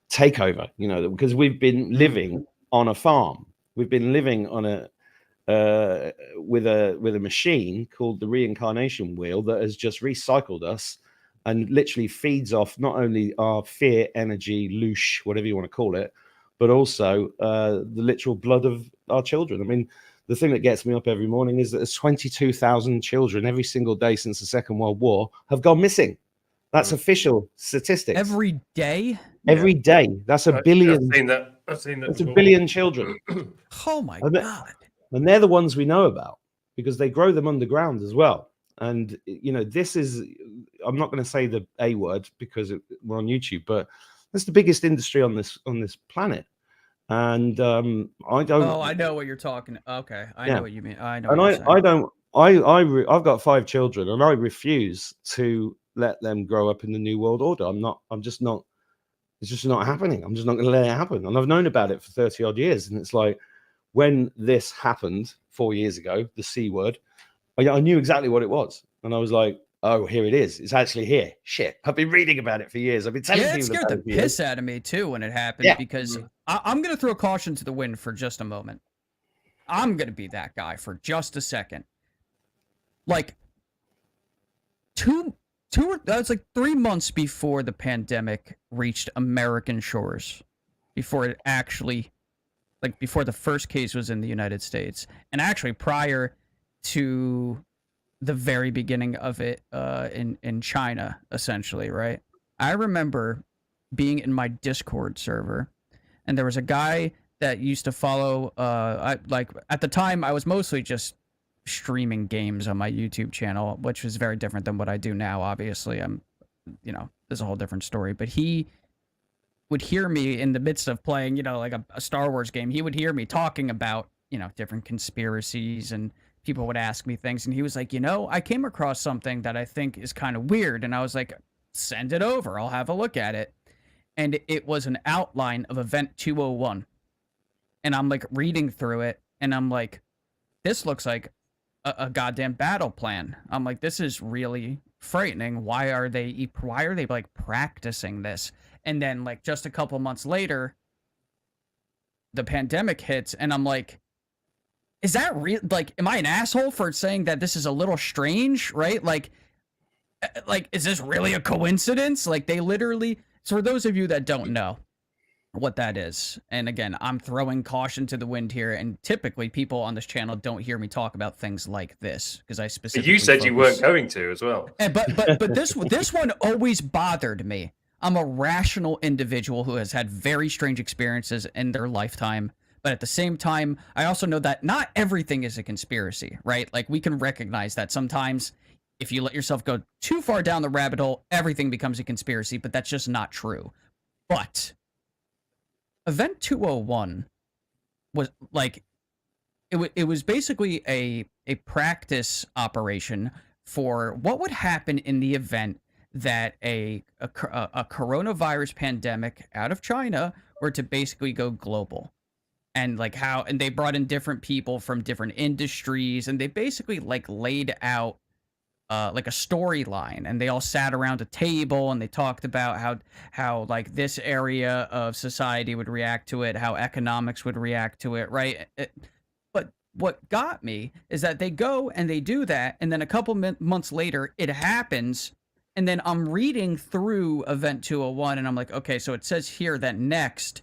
takeover, because we've been living on a farm. We've been living on with a machine called the reincarnation wheel that has just recycled us and literally feeds off not only our fear, energy, loosh, whatever you want to call it, but also the literal blood of our children. I mean, the thing that gets me up every morning is that there's 22,000 children every single day since the Second World War have gone missing. That's official statistics. Every day? Every day. That's a billion. I've seen that. That's a billion children. Oh my God. And they're the ones we know about, because they grow them underground as well. And, this is, I'm not going to say the A word because we're on YouTube, but that's the biggest industry on this planet. And I don't. Oh, I know what you're talking. Okay, I know what you mean. I know. And I don't. I've got 5 children, and I refuse to let them grow up in the New World Order. I'm just not. It's just not happening. I'm just not going to let it happen. And I've known about it for 30 odd years. And it's like, when this happened 4 years ago, the C word, I knew exactly what it was. And I was like, oh, here it is. It's actually here. Shit. I've been reading about it for years. I've been telling people about it. It scared the piss out of me too when it happened, because I'm going to throw caution to the wind for just a moment. I'm going to be that guy for just a second. Like, 2 That's like 3 months before the pandemic reached American shores, before it actually, like before the first case was in the United States, and actually prior to the very beginning of it in China, essentially, right? I remember being in my Discord server, and there was a guy that used to follow. At the time, I was mostly just streaming games on my YouTube channel, which was very different than what I do now. Obviously, there's a whole different story. But he would hear me in the midst of playing, like a Star Wars game. He would hear me talking about, different conspiracies, and people would ask me things. And he was like, I came across something that I think is kind of weird. And I was like, send it over. I'll have a look at it. And it was an outline of Event 201. And I'm like reading through it, and I'm like, this looks like a goddamn battle plan. I'm like, this is really frightening. Why are they like practicing this? And then like just a couple months later, the pandemic hits, and I'm like, is that real? Like, am I an asshole for saying that this is a little strange, right? Like, is this really a coincidence? Like, they literally. So for those of you that don't know what that is, and again, I'm throwing caution to the wind here, and typically people on this channel don't hear me talk about things like this because I specifically. You said you weren't going to as well. But this one always bothered me. I'm a rational individual who has had very strange experiences in their lifetime, but at the same time, I also know that not everything is a conspiracy, right? Like, we can recognize that sometimes if you let yourself go too far down the rabbit hole, everything becomes a conspiracy, but that's just not true. But Event 201 was like, it was basically a practice operation for what would happen in the event that a coronavirus pandemic out of China were to basically go global. And like and they brought in different people from different industries, and they basically like laid out like a storyline, and they all sat around a table and they talked about how like this area of society would react to it, how economics would react to it, right? But what got me is that they go and they do that, and then a couple months later it happens, and then I'm reading through Event 201, and I'm like, okay, so it says here that next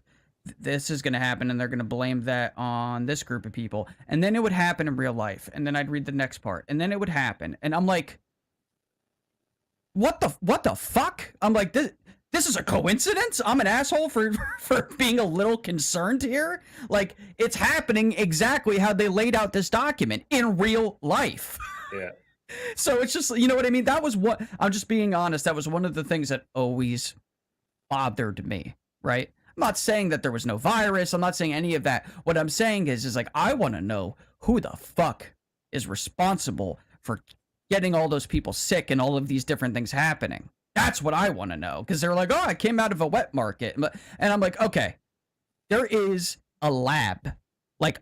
this is going to happen, and they're going to blame that on this group of people, and then it would happen in real life, and then I'd read the next part, and then it would happen, and I'm like, what the fuck? I'm like, this is a coincidence? I'm an asshole for being a little concerned here? Like, it's happening exactly how they laid out this document in real life. Yeah. So it's just, you know what I mean? That was what, I'm just being honest, that was one of the things that always bothered me, right? I'm not saying that there was no virus. I'm not saying any of that. What I'm saying is like, I want to know who the fuck is responsible for getting all those people sick and all of these different things happening. That's what I want to know. Because they're like, oh, I came out of a wet market. And I'm like, okay, there is a lab like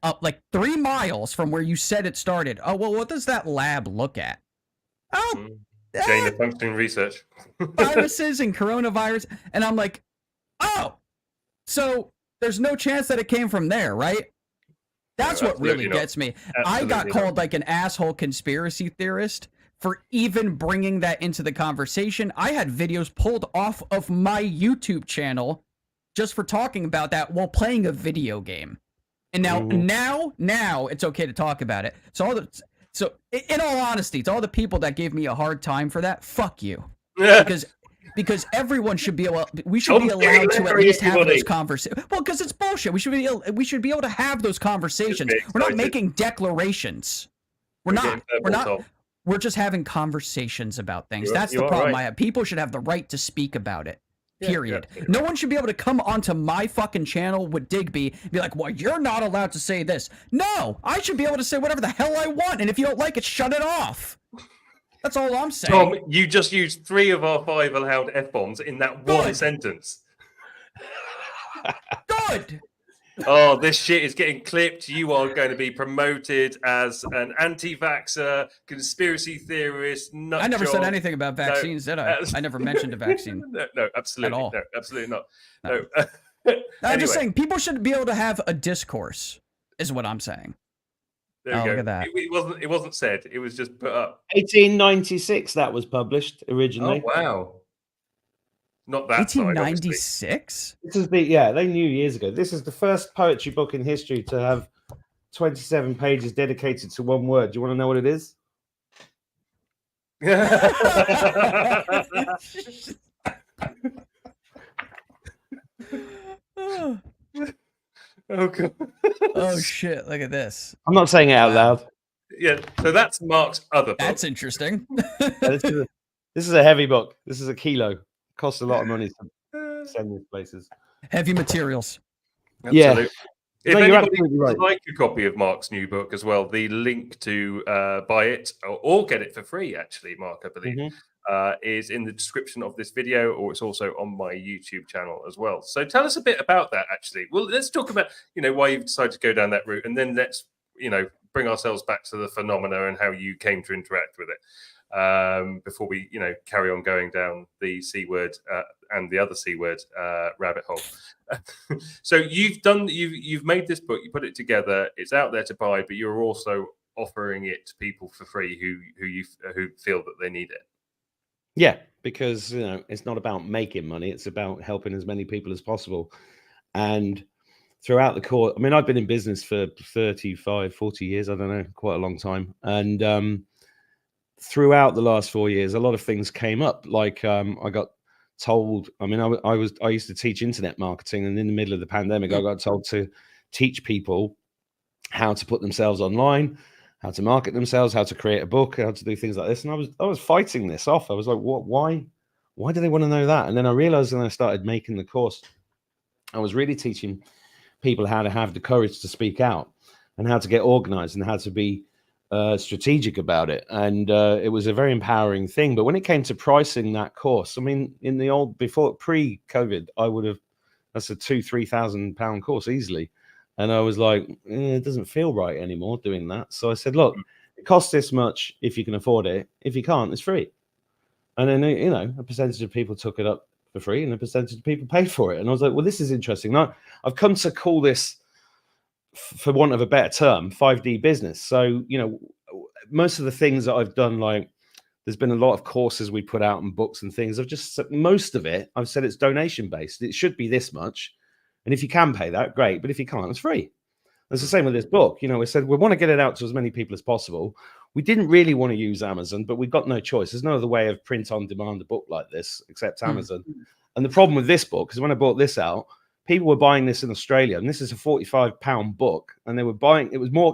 3 miles from where you said it started. Oh, well, what does that lab look at? Oh, gain of functioning research. Viruses and coronavirus. And I'm like, oh, so there's no chance that it came from there, right? That's what really gets me. I got called like an asshole conspiracy theorist for even bringing that into the conversation. I had videos pulled off of my YouTube channel just for talking about that while playing a video game. And now it's okay to talk about it. So in all honesty, to all the people that gave me a hard time for that, fuck you. Because everyone should be able, we should be allowed to at least have those conversations. Well, because it's bullshit. We should be able to have those conversations. We're not making declarations. We're just having conversations about things. That's the problem I have. People should have the right to speak about it. Period. No one should be able to come onto my fucking channel with Digby and be like, well, you're not allowed to say this. No, I should be able to say whatever the hell I want. And if you don't like it, shut it off. That's all I'm saying. Tom, you just used 3 of our 5 allowed F-bombs in that one sentence. Good. Oh, this shit is getting clipped. You are going to be promoted as an anti-vaxxer, conspiracy theorist, nut I never job. said anything about vaccines, did I? I never mentioned a vaccine. No, absolutely. At all. No, absolutely not. No. I'm just saying, people should be able to have a discourse, is what I'm saying. There Oh, we go. look at that. It wasn't said. It was just put up. 1896 that was published originally. Oh wow! Not that side, obviously. 1896. This is they knew years ago. This is the first poetry book in history to have 27 pages dedicated to one word. Do you want to know what it is? Oh god! Oh shit! Look at this. I'm not saying it out loud. Yeah, so that's Mark's other book. That's interesting. This is a heavy book. This is a kilo. Costs a lot of money to send these places. Heavy materials. Absolutely. Yeah. If No, you're anybody absolutely would right. like a copy of Mark's new book as well, the link to buy it or get it for free, actually, Mark, I believe, is in the description of this video, or it's also on my YouTube channel as well. So tell us a bit about that, actually. Well, let's talk about, why you've decided to go down that route, and then let's, bring ourselves back to the phenomena and how you came to interact with it before we, carry on going down the C word and the other C word rabbit hole. So you've made this book, you put it together, it's out there to buy, but you're also offering it to people for free who feel that they need it. Yeah, because it's not about making money; it's about helping as many people as possible. And throughout the course, I mean, I've been in business for 35, 40 years. I don't know, quite a long time. And throughout the last 4 years, a lot of things came up. Like I got told. I mean, I used to teach internet marketing, and in the middle of the pandemic, I got told to teach people how to put themselves online, how to market themselves, how to create a book, how to do things like this. And I was fighting this off. I was like, what? Why do they want to know that? And then I realized when I started making the course, I was really teaching people how to have the courage to speak out and how to get organized and how to be strategic about it. And it was a very empowering thing. But when it came to pricing that course, I mean, in the old, pre-COVID, that's a £2,000-3,000 course easily. And I was like, it doesn't feel right anymore doing that. So I said, look, it costs this much if you can afford it. If you can't, it's free. And then, a percentage of people took it up for free and a percentage of people paid for it. And I was like, well, this is interesting. Now, I've come to call this, for want of a better term, 5D business. So, most of the things that I've done, like there's been a lot of courses we put out and books and things. Most of it, I've said it's donation based. It should be this much. And if you can pay that, great. But if you can't, it's free. It's the same with this book. We said we want to get it out to as many people as possible. We didn't really want to use Amazon, but we've got no choice. There's no other way of print on demand a book like this except Amazon. And the problem with this book is when I bought this out, people were buying this in Australia, and this is a £45 book, and they were buying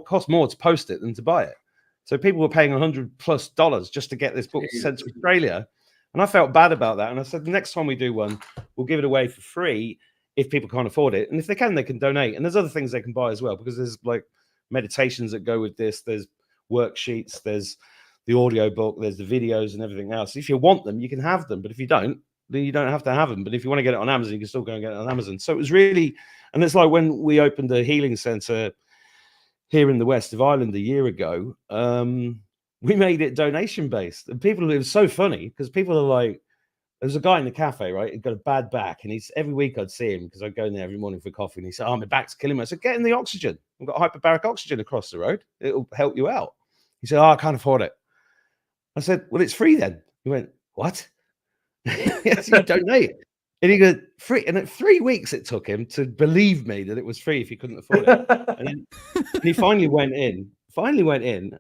cost more to post it than to buy it. So people were paying $100+ just to get this book sent to Australia. And I felt bad about that. And I said, the next time we do one, we'll give it away for free if people can't afford it. And if they can donate. And there's other things they can buy as well, because there's like meditations that go with this. There's worksheets, there's the audio book, there's the videos and everything else. If you want them, you can have them. But if you don't, then you don't have to have them. But if you want to get it on Amazon, you can still go and get it on Amazon. So it was really, and it's like when we opened a healing center here in the west of Ireland a year ago, we made it donation based. And it was so funny because people are like, there's a guy in the cafe, right? He's got a bad back, and every week I'd see him because I'd go in there every morning for coffee, and he said, "Oh, my back's killing me." I said, "Get in the oxygen. I've got hyperbaric oxygen across the road. It'll help you out." He said, "Oh, I can't afford it." I said, "Well, it's free then." He went, "What?" Yes, you donate. And he goes, "Free." And at 3 weeks it took him to believe me that it was free if he couldn't afford it. And he finally went in.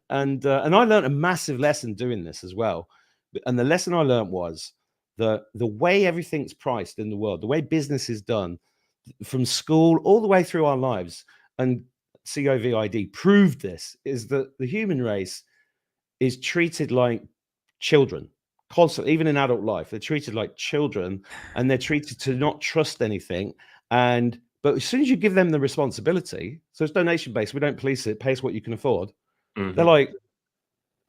And I learned a massive lesson doing this as well. And the lesson I learned was the way everything's priced in the world, the way business is done from school all the way through our lives, and COVID proved this, is that the human race is treated like children constantly. Even in adult life, they're treated like children, and they're treated to not trust anything. But as soon as you give them the responsibility, so it's donation based, we don't police it, pay us what you can afford. They're like,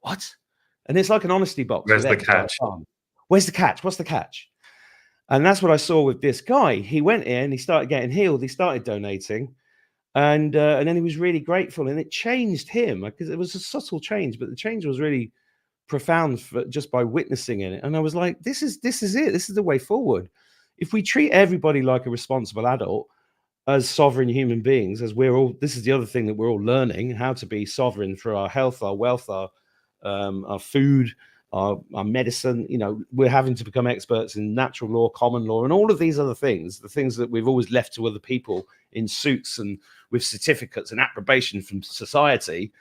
what? And it's like an honesty box. Where's the catch? Where's the catch? What's the catch? And that's what I saw with this guy. He went in, he started getting healed, he started donating, and then he was really grateful, and it changed him, because it was a subtle change, but the change was really profound just by witnessing it. And I was like, this is it. This is the way forward. If we treat everybody like a responsible adult, as sovereign human beings, as we're all, this is the other thing that we're all learning, how to be sovereign through our health, our wealth, our food, our medicine. You know, we're having to become experts in natural law, common law, and all of these other things, the things that we've always left to other people in suits and with certificates and approbation from society.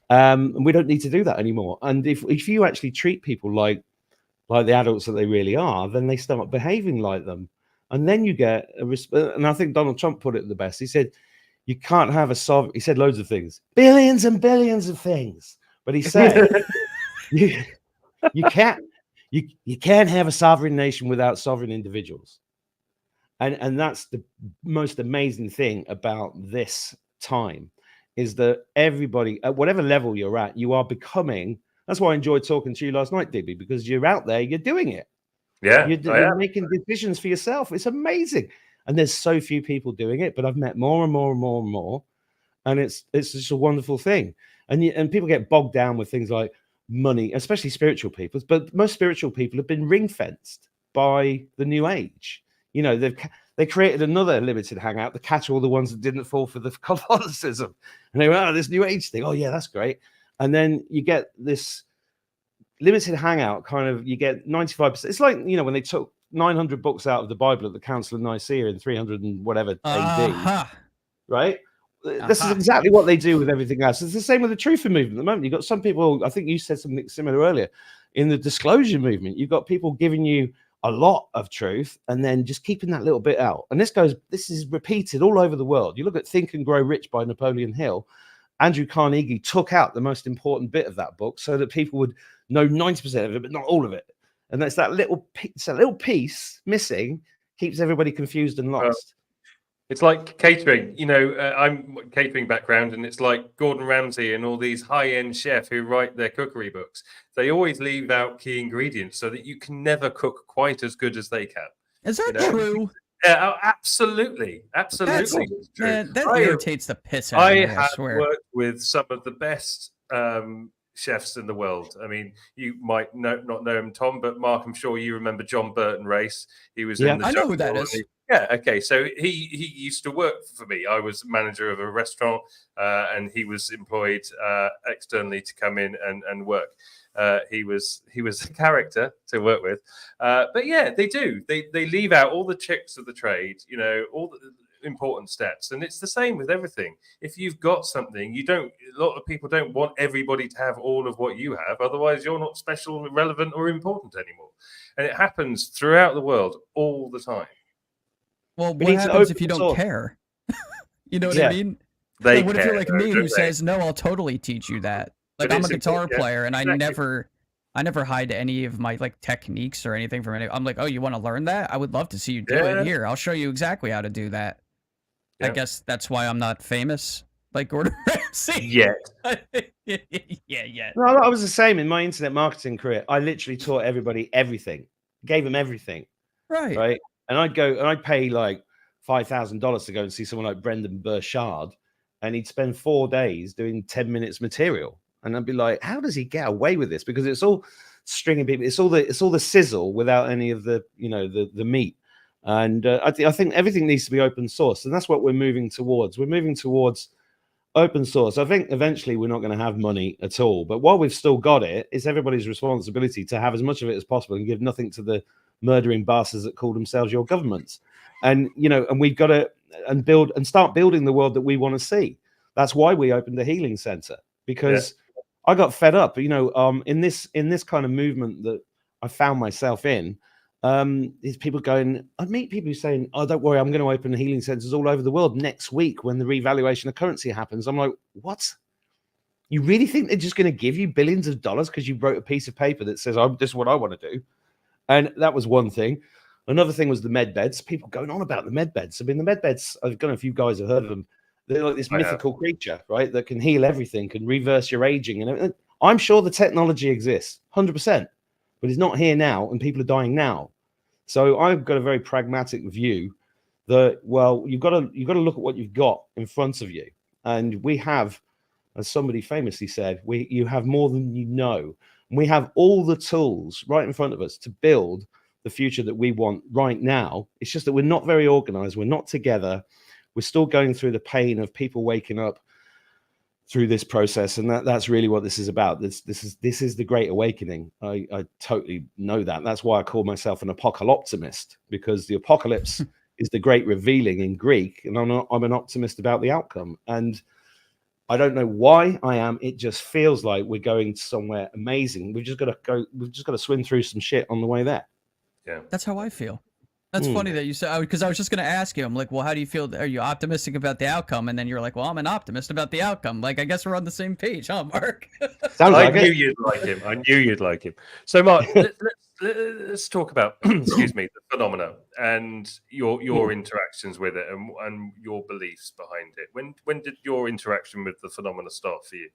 And we don't need to do that anymore. And if you actually treat people like the adults that they really are, then they start behaving like them. And then you get and I think Donald Trump put it the best. He said, you can't have a sovereign. He said loads of things, billions and billions of things. But he said, you can't have a sovereign nation without sovereign individuals. And that's the most amazing thing about this time, is that everybody, at whatever level you're at, you are becoming. That's why I enjoyed talking to you last night, Digby, because you're out there, you're doing it. Yeah, you're making decisions for yourself. It's amazing, and there's so few people doing it. But I've met more and more and more and more, and it's just a wonderful thing. And people get bogged down with things like money, especially spiritual people. But most spiritual people have been ring fenced by the New Age. You know, they created another limited hangout to catch all the ones that didn't fall for the Catholicism, and they went, "Oh, this New Age thing. Oh yeah, that's great." And then you get this limited hangout, kind of, you get 95%. It's like, you know, when they took 900 books out of the Bible at the Council of Nicaea in 300 and whatever AD, right? This is exactly what they do with everything else. It's the same with the truthing movement at the moment. You've got some people, I think you said something similar earlier, in the disclosure movement, you've got people giving you a lot of truth and then just keeping that little bit out. And this is repeated all over the world. You look at Think and Grow Rich by Napoleon Hill. Andrew Carnegie took out the most important bit of that book so that people would know 90% of it, but not all of it. And that's that little piece missing, keeps everybody confused and lost. It's like catering. You know, I'm catering background, and it's like Gordon Ramsay and all these high-end chefs who write their cookery books. They always leave out key ingredients so that you can never cook quite as good as they can. Is that true? Yeah, absolutely. Man, that irritates the piss out of me, I swear. Worked with some of the best chefs in the world. I mean, you might not know him, Tom, but Mark, I'm sure you remember John Burton Race. He was in the I know who that is. Yeah, okay. So he used to work for me. I was manager of a restaurant, and he was employed externally to come in and work. He was a character to work with, but yeah, they do. They leave out all the tricks of the trade, you know, all the important steps, and it's the same with everything. If you've got something, a lot of people don't want everybody to have all of what you have. Otherwise, you're not special, relevant, or important anymore. And it happens throughout the world all the time. Well, what happens if you don't care? You know what I mean? What if you're like me, who says, "No, I'll totally teach you that." Like, I'm a guitar player, and I never hide any of my like techniques or anything from it. I'm like, "Oh, you want to learn that? I would love to see you do it. Here, I'll show you exactly how to do that." I guess that's why I'm not famous like Gordon Ramsay. Yet. Yeah. No, I was the same in my internet marketing career. I literally taught everybody everything, gave them everything. Right. And I'd go and I'd pay like $5,000 to go and see someone like Brendan Burchard, and he'd spend 4 days doing 10 minutes material. And I'd be like, how does he get away with this? Because it's all stringing people. It's all the sizzle without any of the, you know, the meat. And I think everything needs to be open source, and that's what we're moving towards. We're moving towards open source. I think eventually we're not going to have money at all, but while we've still got it, it's everybody's responsibility to have as much of it as possible and give nothing to the murdering bastards that call themselves your governments. And you know, and we've got to start building the world that we want to see. That's why we opened the healing center, because I got fed up, you know, in this kind of movement that I found myself in. Is people going, I'd meet people who saying, "Oh, don't worry, I'm going to open healing centers all over the world next week when the revaluation of currency happens." I'm like, what? You really think they're just going to give you billions of dollars because you wrote a piece of paper that says, "Oh, this is what I want to do"? And that was one thing. Another thing was the med beds. People going on about the med beds. I mean, the med beds, I don't know if you guys have heard of them. They're like this mythical creature, right? That can heal everything, can reverse your aging and everything. I'm sure the technology exists, 100%, but it's not here now, and people are dying now. So I've got a very pragmatic view that, well, you've got to look at what you've got in front of you, and we have, as somebody famously said, you have more than you know. And we have all the tools right in front of us to build the future that we want right now. It's just that we're not very organized. We're not together. we're still going through the pain of people waking up through this process, and that's really what this is about. This is the Great Awakening. I totally know that. That's why I call myself an apocalyptimist, because the apocalypse is the great revealing in Greek, and I'm an optimist about the outcome. And I don't know why I am. It just feels like we're going somewhere amazing. We've just got to swim through some shit on the way there. Yeah, that's how I feel. That's funny that you said, because I was just going to ask you. I'm like, well, how do you feel? Are you optimistic about the outcome? And then you're like, well, I'm an optimist about the outcome. Like, I guess we're on the same page, huh, Mark? I knew you'd like him. I knew you'd like him. So, Mark, let's talk about, excuse me, the phenomena and your interactions with it and your beliefs behind it. When did your interaction with the phenomena start for you?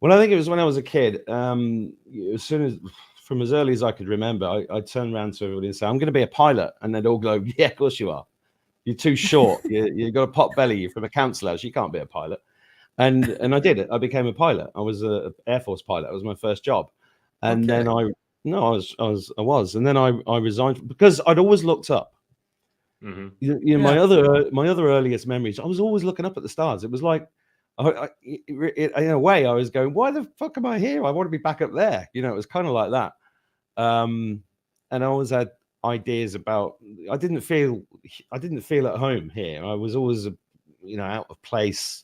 Well, I think it was when I was a kid. From as early as I could remember, I turned around to everybody and said, I'm going to be a pilot. And they'd all go, yeah, of course you are. You're too short. You've got a pot belly. You're from a council house. You can't be a pilot. And I did it. I became a pilot. I was an Air Force pilot. It was my first job. And then I was. And then I resigned because I'd always looked up. Mm-hmm. My other earliest memories, I was always looking up at the stars. It was like, in a way, I was going, why the fuck am I here? I want to be back up there. It was kind of like that. And I always had ideas about. I didn't feel at home here. I was always, out of place.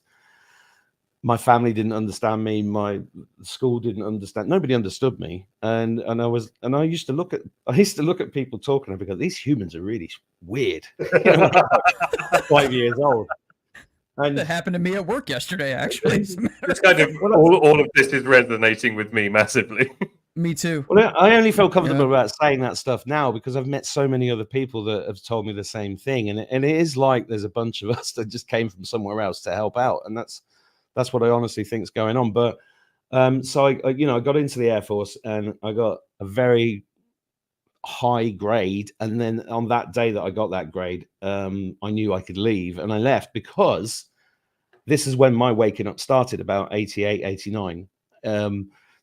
My family didn't understand me. My school didn't understand. Nobody understood me. And I used to look at people talking and because these humans are really weird. 5 years old. And that happened to me at work yesterday, actually. It's kind of all of this is resonating with me massively. Me too. Well, I only feel comfortable about saying that stuff now because I've met so many other people that have told me the same thing, and it is like there's a bunch of us that just came from somewhere else to help out, and that's what I honestly think is going on. But so I got into the Air Force and I got a very high grade, and then on that day that I got that grade, I knew I could leave, and I left because this is when my waking up started, about 88, 89.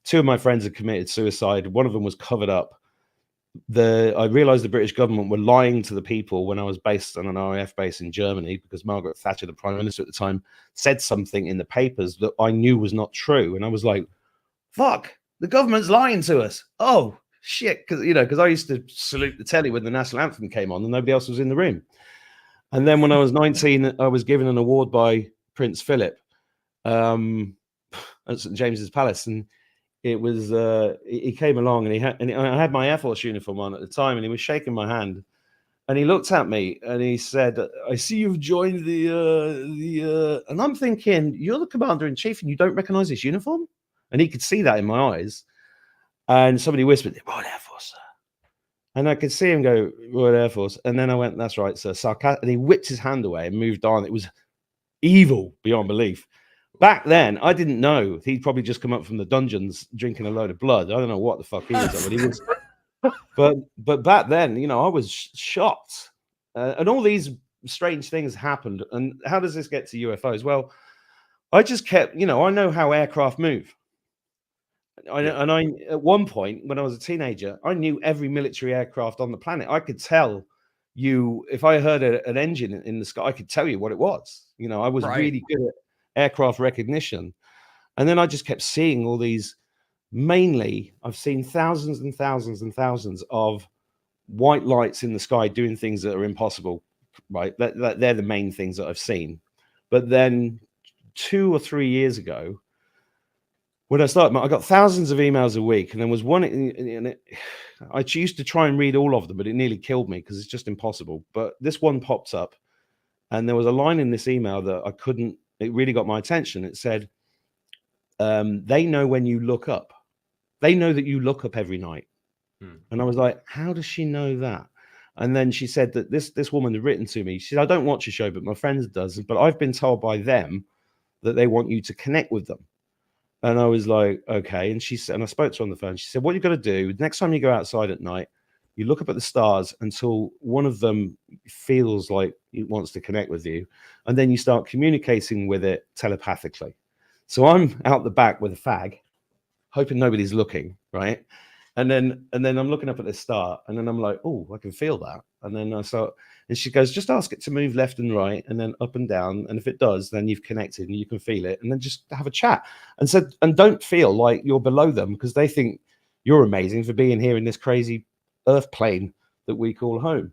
Two of my friends had committed suicide. One of them was covered up. I realized the British government were lying to the people when I was based on an RAF base in Germany, because Margaret Thatcher, the Prime Minister at the time, said something in the papers that I knew was not true. And I was like, fuck, the government's lying to us. Oh, shit. Because I used to salute the telly when the national anthem came on and nobody else was in the room. And then when I was 19, I was given an award by Prince Philip at St. James's Palace. And it was he came along and I had my Air Force uniform on at the time, and he was shaking my hand, and he looked at me and he said, I see you've joined the and I'm thinking, you're the commander in chief and you don't recognize this uniform? And he could see that in my eyes. And somebody whispered, Royal Air Force, sir. And I could see him go, Royal Air Force. And then I went, that's right, sir. And he whipped his hand away and moved on. It was evil beyond belief. Back then, I didn't know. He'd probably just come up from the dungeons drinking a load of blood. I don't know what the fuck he was. But he was. But back then, I was shocked. And all these strange things happened. And how does this get to UFOs? Well, I just kept, I know how aircraft move. I at one point, when I was a teenager, I knew every military aircraft on the planet. I could tell you, if I heard an engine in the sky, I could tell you what it was. I was really good at aircraft recognition. And then I just kept seeing all these. Mainly, I've seen thousands and thousands and thousands of white lights in the sky doing things that are impossible, right? They're the main things that I've seen. But then 2 or 3 years ago, when I started, I got thousands of emails a week, and there was one, and I used to try and read all of them, but it nearly killed me because it's just impossible. But this one popped up, and there was a line in this email that I couldn't, it really got my attention. It said, they know when you look up. They know that you look up every night. And I was like, how does she know that? And then she said that this woman had written to me. She said, I don't watch your show, but my friends does. But I've been told by them that they want you to connect with them. And I was like, okay. And she said, and I spoke to her on the phone. She said, what you got to do next time you go outside at night, you look up at the stars until one of them feels like it wants to connect with you. And then you start communicating with it telepathically. So I'm out the back with a fag, hoping nobody's looking, right? And then I'm looking up at the star, and then I'm like, oh, I can feel that. And then I start, And she goes, just ask it to move left and right and then up and down. And if it does, then you've connected and you can feel it. And then just have a chat. And said, and don't feel like you're below them, because they think you're amazing for being here in this crazy earth plane that we call home.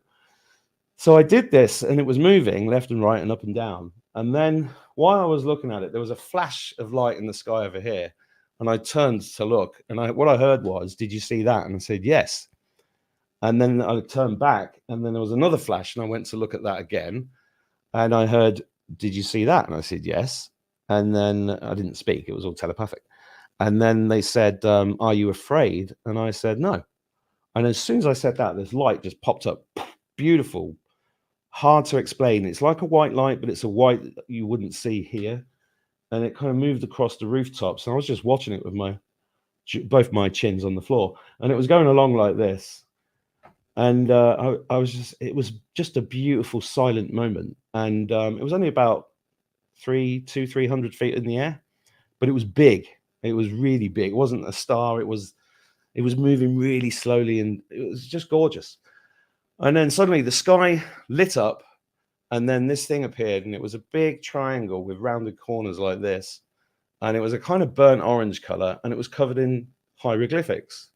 So I did this, and it was moving left and right and up and down. And then while I was looking at it, there was a flash of light in the sky over here. And I turned to look, and what I heard was, did you see that? And I said, yes. And then I turned back, and then there was another flash, and I went to look at that again. And I heard, did you see that? And I said, yes. And then I didn't speak. It was all telepathic. And then they said, are you afraid? And I said, no. And as soon as I said that, this light just popped up. Beautiful. Hard to explain. It's like a white light, but it's a white that you wouldn't see here. And it kind of moved across the rooftops. And I was just watching it with both my chins on the floor. And it was going along like this. And it was just a beautiful silent moment. And it was only about 300 feet in the air, but it was big. It was really big. It wasn't a star. It was moving really slowly, and it was just gorgeous. And then suddenly the sky lit up, and then this thing appeared, and it was a big triangle with rounded corners like this. And it was a kind of burnt orange color, and it was covered in hieroglyphics.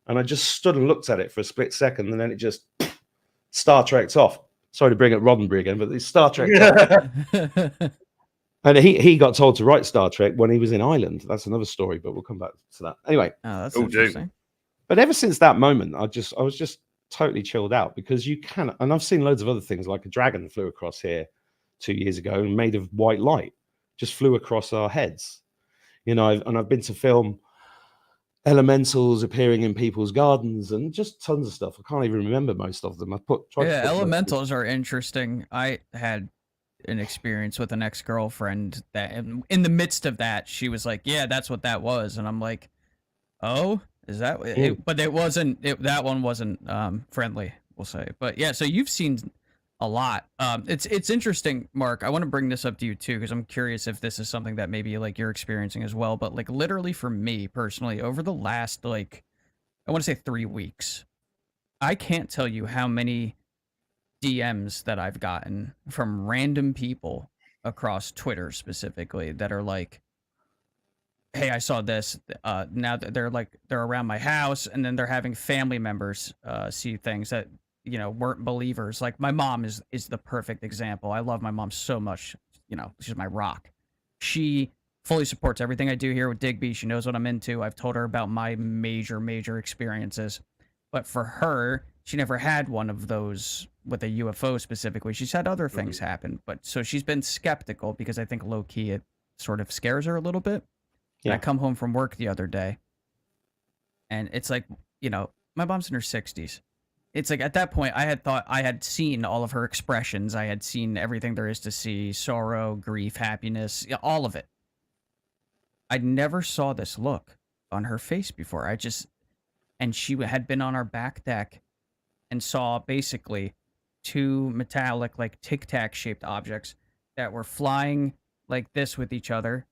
And I just stood and looked at it for a split second, and then it just Star Trek's off. Sorry to bring up Roddenberry again, but it's Star Trek. And he got told to write Star Trek when he was in Ireland. That's another story, but we'll come back to that. Anyway. Oh, that's interesting. But ever since that moment, I was just totally chilled out, because you can, and I've seen loads of other things, like a dragon flew across here 2 years ago and made of white light, just flew across our heads. You know, I've been to film elementals appearing in people's gardens and just tons of stuff. I can't even remember most of them. Elementals are interesting. I had an experience with an ex-girlfriend that in the midst of that, she was like, yeah, that's what that was. And I'm like, oh, is that it? But it wasn't, that one wasn't friendly, we'll say. But yeah, so you've seen a lot. It's interesting, Mark. I want to bring this up to you too, because I'm curious if this is something that maybe like you're experiencing as well. But like literally for me personally, over the last I want to say 3 weeks, I can't tell you how many DMs that I've gotten from random people across Twitter specifically that are like, hey, I saw this. Now they're around my house, and then they're having family members see things that, you know, weren't believers. Like my mom is the perfect example. I love my mom so much. You know, she's my rock. She fully supports everything I do here with Digby. She knows what I'm into. I've told her about my major experiences. But for her, she never had one of those with a UFO specifically. She's had other things happen. But so she's been skeptical, because I think low key it sort of scares her a little bit. Yeah. And I come home from work the other day, and it's like, you know, my mom's in her 60s. It's like at that point, I had thought I had seen all of her expressions. I had seen everything there is to see: sorrow, grief, happiness, all of it. I never saw this look on her face before. And she had been on our back deck and saw basically two metallic, like tic-tac shaped objects that were flying like this with each other.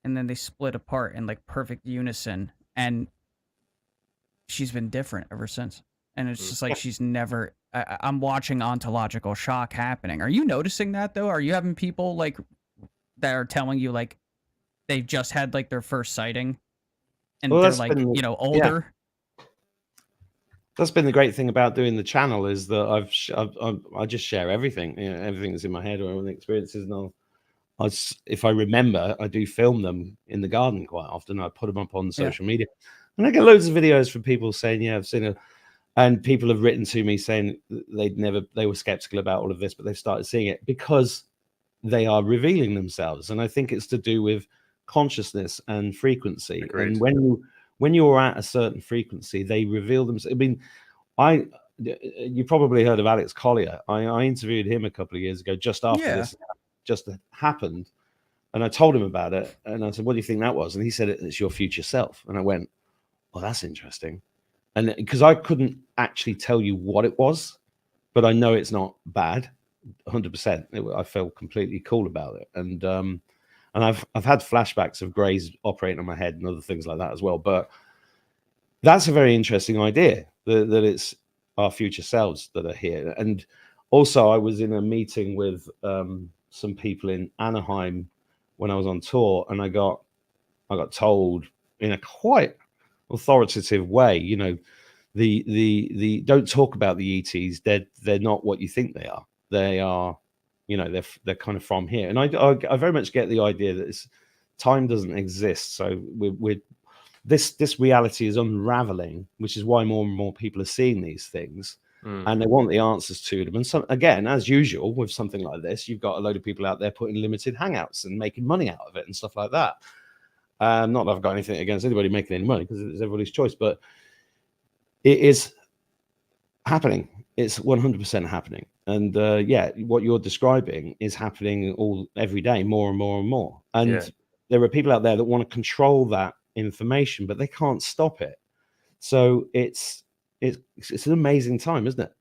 And then they split apart in like perfect unison. And she's been different ever since. And it's just like she's never... I'm watching ontological shock happening. Are you noticing that, though? Are you having people like that are telling you like they've just had like their first sighting, and they're like, you know, older? Yeah. That's been the great thing about doing the channel, is that I just share everything. You know, everything that's in my head or all the experiences, and if I remember, I do film them in the garden quite often. I put them up on social media, and I get loads of videos from people saying, "Yeah, I've seen it." And people have written to me saying they were skeptical about all of this, but they've started seeing it because they are revealing themselves. And I think it's to do with consciousness and frequency. Agreed. And when you're at a certain frequency, they reveal themselves. I mean, you probably heard of Alex Collier. I interviewed him a couple of years ago, just after this just happened. And I told him about it. And I said, what do you think that was? And he said, it's your future self. And I went, well, that's interesting. And because I couldn't actually tell you what it was, but I know it's not bad, 100%. I felt completely cool about it. And I've had flashbacks of Greys operating on my head and other things like that as well. But that's a very interesting idea, that it's our future selves that are here. And Also, I was in a meeting with some people in Anaheim when I was on tour, and I got told in a quite authoritative way, you know, the don't talk about the ETs. They're not what you think they are. They are, you know, they're kind of from here. And I very much get the idea that time doesn't exist. So this reality is unraveling, which is why more and more people are seeing these things. And they want the answers to them. And so, again, as usual with something like this, you've got a load of people out there putting limited hangouts and making money out of it and stuff like that. Not that I've got anything against anybody making any money, because it's everybody's choice, but it is happening. It's 100% happening. And yeah, what you're describing is happening every day, more and more and more. And there are people out there that want to control that information, but they can't stop it. So it's an amazing time, isn't it?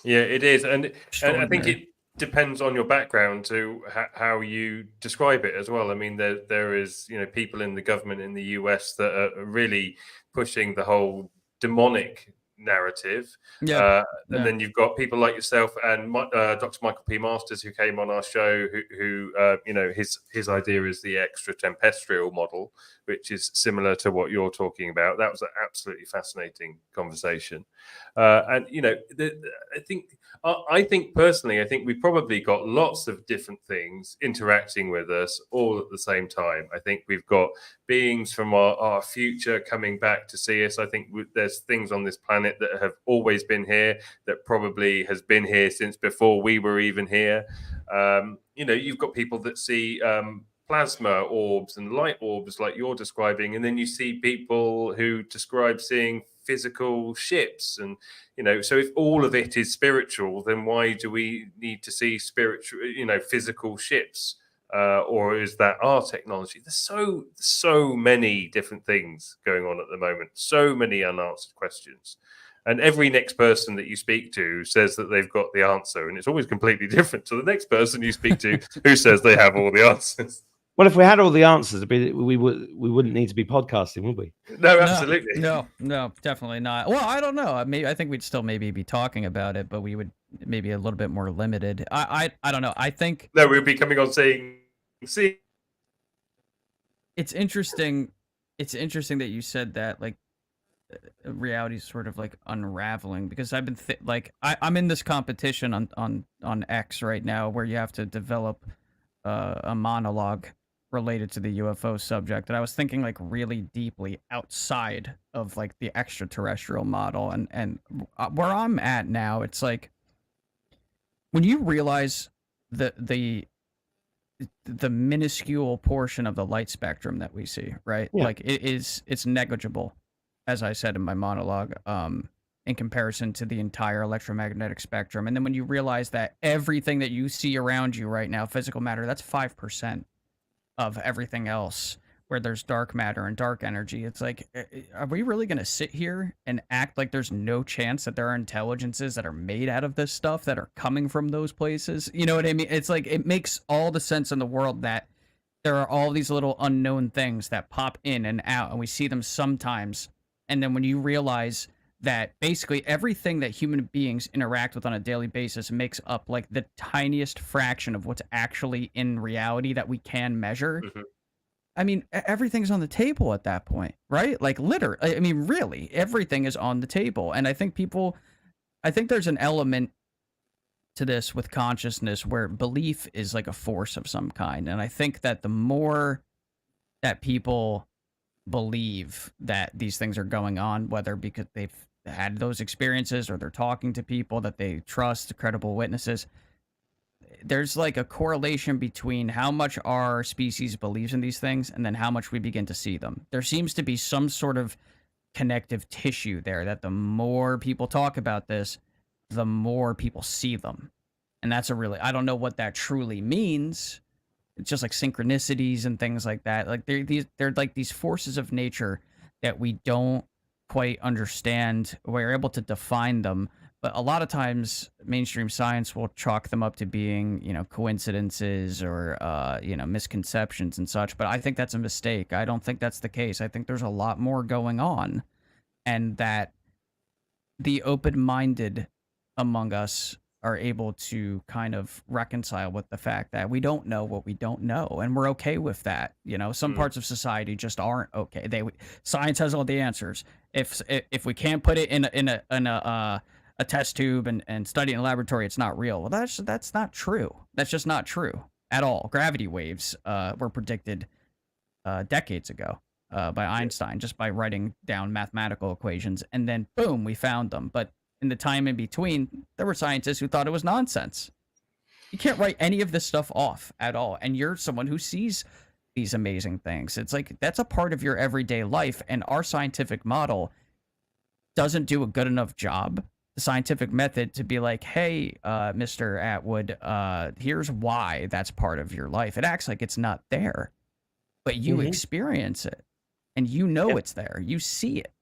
Yeah, it is, and I think it depends on your background to how you describe it as well. I mean, there is, you know, people in the government in the US that are really pushing the whole demonic narrative, and then you've got people like yourself and Dr. Michael P. Masters, who came on our show, who you know, his idea is the extraterrestrial model, which is similar to what you're talking about. That was an absolutely fascinating conversation, and you know, I think personally, I think we've probably got lots of different things interacting with us all at the same time. I think we've got beings from our future coming back to see us. I think there's things on this planet that have always been here, that probably has been here since before we were even here. You know, you've got people that see plasma orbs and light orbs like you're describing, and then you see people who describe seeing physical ships. And you know, so if all of it is spiritual, then why do we need to see spiritual, you know, physical ships? Or is that our technology? There's so many different things going on at the moment, so many unanswered questions. And every next person that you speak to says that they've got the answer, and it's always completely different to the next person you speak to who says they have all the answers. Well, if we had all the answers, we wouldn't need to be podcasting, would we? No, absolutely. No, definitely not. Well, I don't know. I think we'd still maybe be talking about it, but we would maybe a little bit more limited. I don't know. I think we'd be coming on saying, see. It's interesting. It's interesting that you said that, like, reality is sort of like unraveling, because I've been I'm in this competition on X right now where you have to develop a monologue related to the UFO subject, and I was thinking like really deeply outside of like the extraterrestrial model, and where I'm at now, it's like when you realize the minuscule portion of the light spectrum that we see, right? Yeah. Like it's negligible, as I said in my monologue, in comparison to the entire electromagnetic spectrum. And then when you realize that everything that you see around you right now, physical matter, that's 5% of everything else, where there's dark matter and dark energy. It's like, are we really going to sit here and act like there's no chance that there are intelligences that are made out of this stuff that are coming from those places? You know what I mean? It's like, it makes all the sense in the world that there are all these little unknown things that pop in and out, and we see them sometimes. And then when you realize that basically everything that human beings interact with on a daily basis makes up like the tiniest fraction of what's actually in reality that we can measure. Mm-hmm. I mean, everything's on the table at that point, right? Like literally, I mean, really, everything is on the table. And I think there's an element to this with consciousness where belief is like a force of some kind. And I think that the more that people believe that these things are going on, whether because they've had those experiences or they're talking to people that they trust, credible witnesses, there's like a correlation between how much our species believes in these things and then how much we begin to see them. There seems to be some sort of connective tissue there, that the more people talk about this, the more people see them. And that's I don't know what that truly means. It's just like synchronicities and things like that. Like they're like these forces of nature that we don't quite understand. We're able to define them, but a lot of times mainstream science will chalk them up to being, you know, coincidences or misconceptions and such. But I think that's a mistake. I don't think that's the case. I think there's a lot more going on, and that the open-minded among us are able to kind of reconcile with the fact that we don't know what we don't know, and we're okay with that. You know, some parts of society just aren't okay. Science has all the answers. If we can't put it in a test tube and study it in a laboratory, it's not real. Well, that's not true. That's just not true at all. Gravity waves were predicted decades ago by Einstein just by writing down mathematical equations, and then boom, we found them. But in the time in between, there were scientists who thought it was nonsense. You can't write any of this stuff off at all, and you're someone who sees these amazing things. It's like that's a part of your everyday life, and our scientific model doesn't do a good enough job, the scientific method, to be like, hey, Mr. Attwood, here's why that's part of your life. It acts like it's not there, but you experience it, and you know it's there. You see it.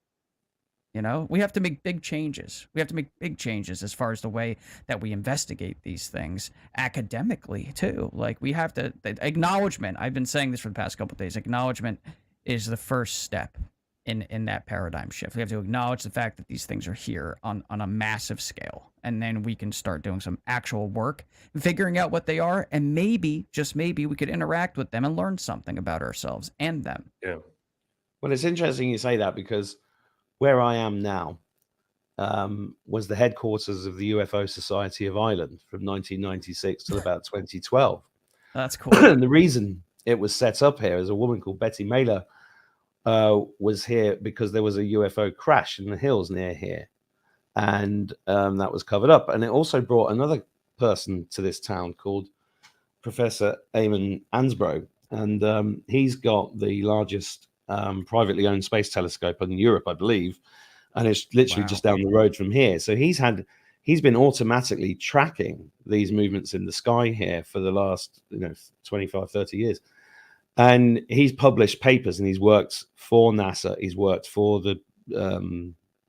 You know, we have to make big changes. We have to make big changes as far as the way that we investigate these things academically, too. Like, we have to, acknowledgement, I've been saying this for the past couple of days, acknowledgement is the first step in that paradigm shift. We have to acknowledge the fact that these things are here on a massive scale. And then we can start doing some actual work, figuring out what they are, and maybe, just maybe, we could interact with them and learn something about ourselves and them. Yeah. Well, it's interesting you say that, because where I am now was the headquarters of the UFO Society of Ireland from 1996 till about 2012. That's cool. And the reason it was set up here is a woman called Betty Mailer was here because there was a UFO crash in the hills near here. And that was covered up. And it also brought another person to this town called Professor Eamon Ansbro. And he's got the largest privately owned space telescope in Europe, I believe, and it's literally just down the road from here. So he's been automatically tracking these movements in the sky here for the last 25, 30 years. And he's published papers, and he's worked for NASA, he's worked for the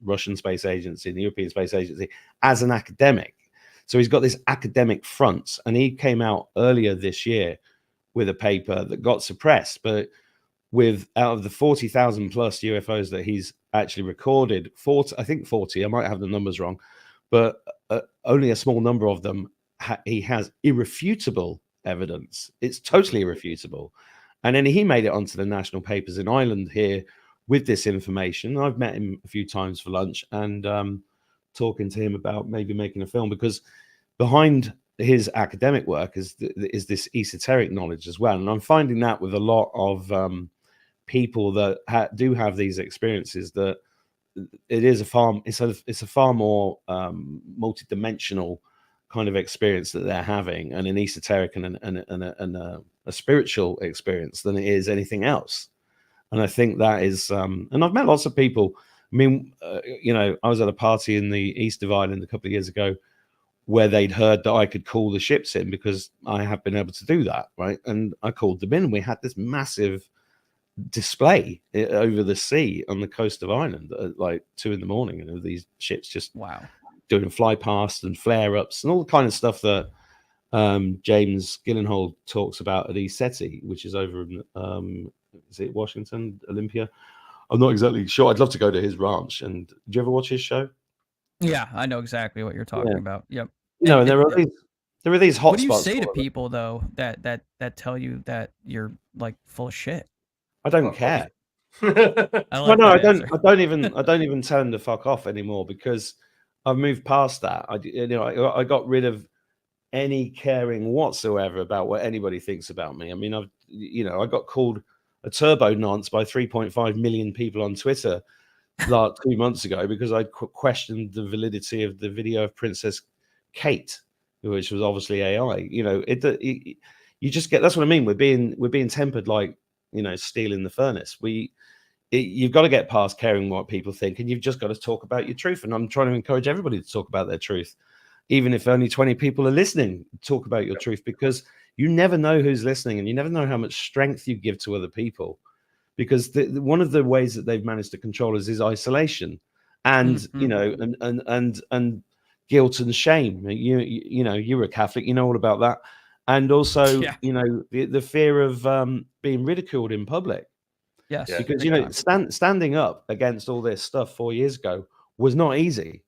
Russian Space Agency and the European Space Agency as an academic. So he's got this academic front, and he came out earlier this year with a paper that got suppressed, but out of the 40,000 plus UFOs that he's actually recorded, 40, I might have the numbers wrong, but only a small number of them he has irrefutable evidence. It's totally irrefutable. And then he made it onto the national papers in Ireland here with this information. I've met him a few times for lunch and talking to him about maybe making a film, because behind his academic work is this esoteric knowledge as well. And I'm finding that with a lot of people that do have these experiences, that it's a far more multidimensional kind of experience that they're having, and an esoteric and a spiritual experience than it is anything else. And I think that is, and I've met lots of people. I mean, I was at a party in the east of Ireland a couple of years ago where they'd heard that I could call the ships in, because I have been able to do that, right? And I called them in, and we had this massive display over the sea on the coast of Ireland at like 2 a.m, and these ships just doing fly past and flare ups and all the kind of stuff that James Gyllenhaal talks about at ESETI, which is over in is it Washington, Olympia? I'm not exactly sure. I'd love to go to his ranch. And did you ever watch his show? Yeah, I know exactly what you're talking about. Yep. And there are these hotspots. What do you say to people though that tell you that you're like full of shit? I don't care. I don't even tell them to fuck off anymore, because I've moved past that. I got rid of any caring whatsoever about what anybody thinks about me. I mean, I got called a turbo nonce by 3.5 million people on Twitter 2 months ago because I questioned the validity of the video of Princess Kate, which was obviously AI. You just get, that's what I mean. We're being tempered like steel in the furnace. You've got to get past caring what people think, and you've just got to talk about your truth. And I'm trying to encourage everybody to talk about their truth, even if only 20 people are listening. Talk about your truth, because you never know who's listening, and you never know how much strength you give to other people. Because one of the ways that they've managed to control us is isolation, and and guilt and shame. You were a Catholic, you know all about that, and also the fear of being ridiculed in public. Yes, because standing up against all this stuff 4 years ago was not easy.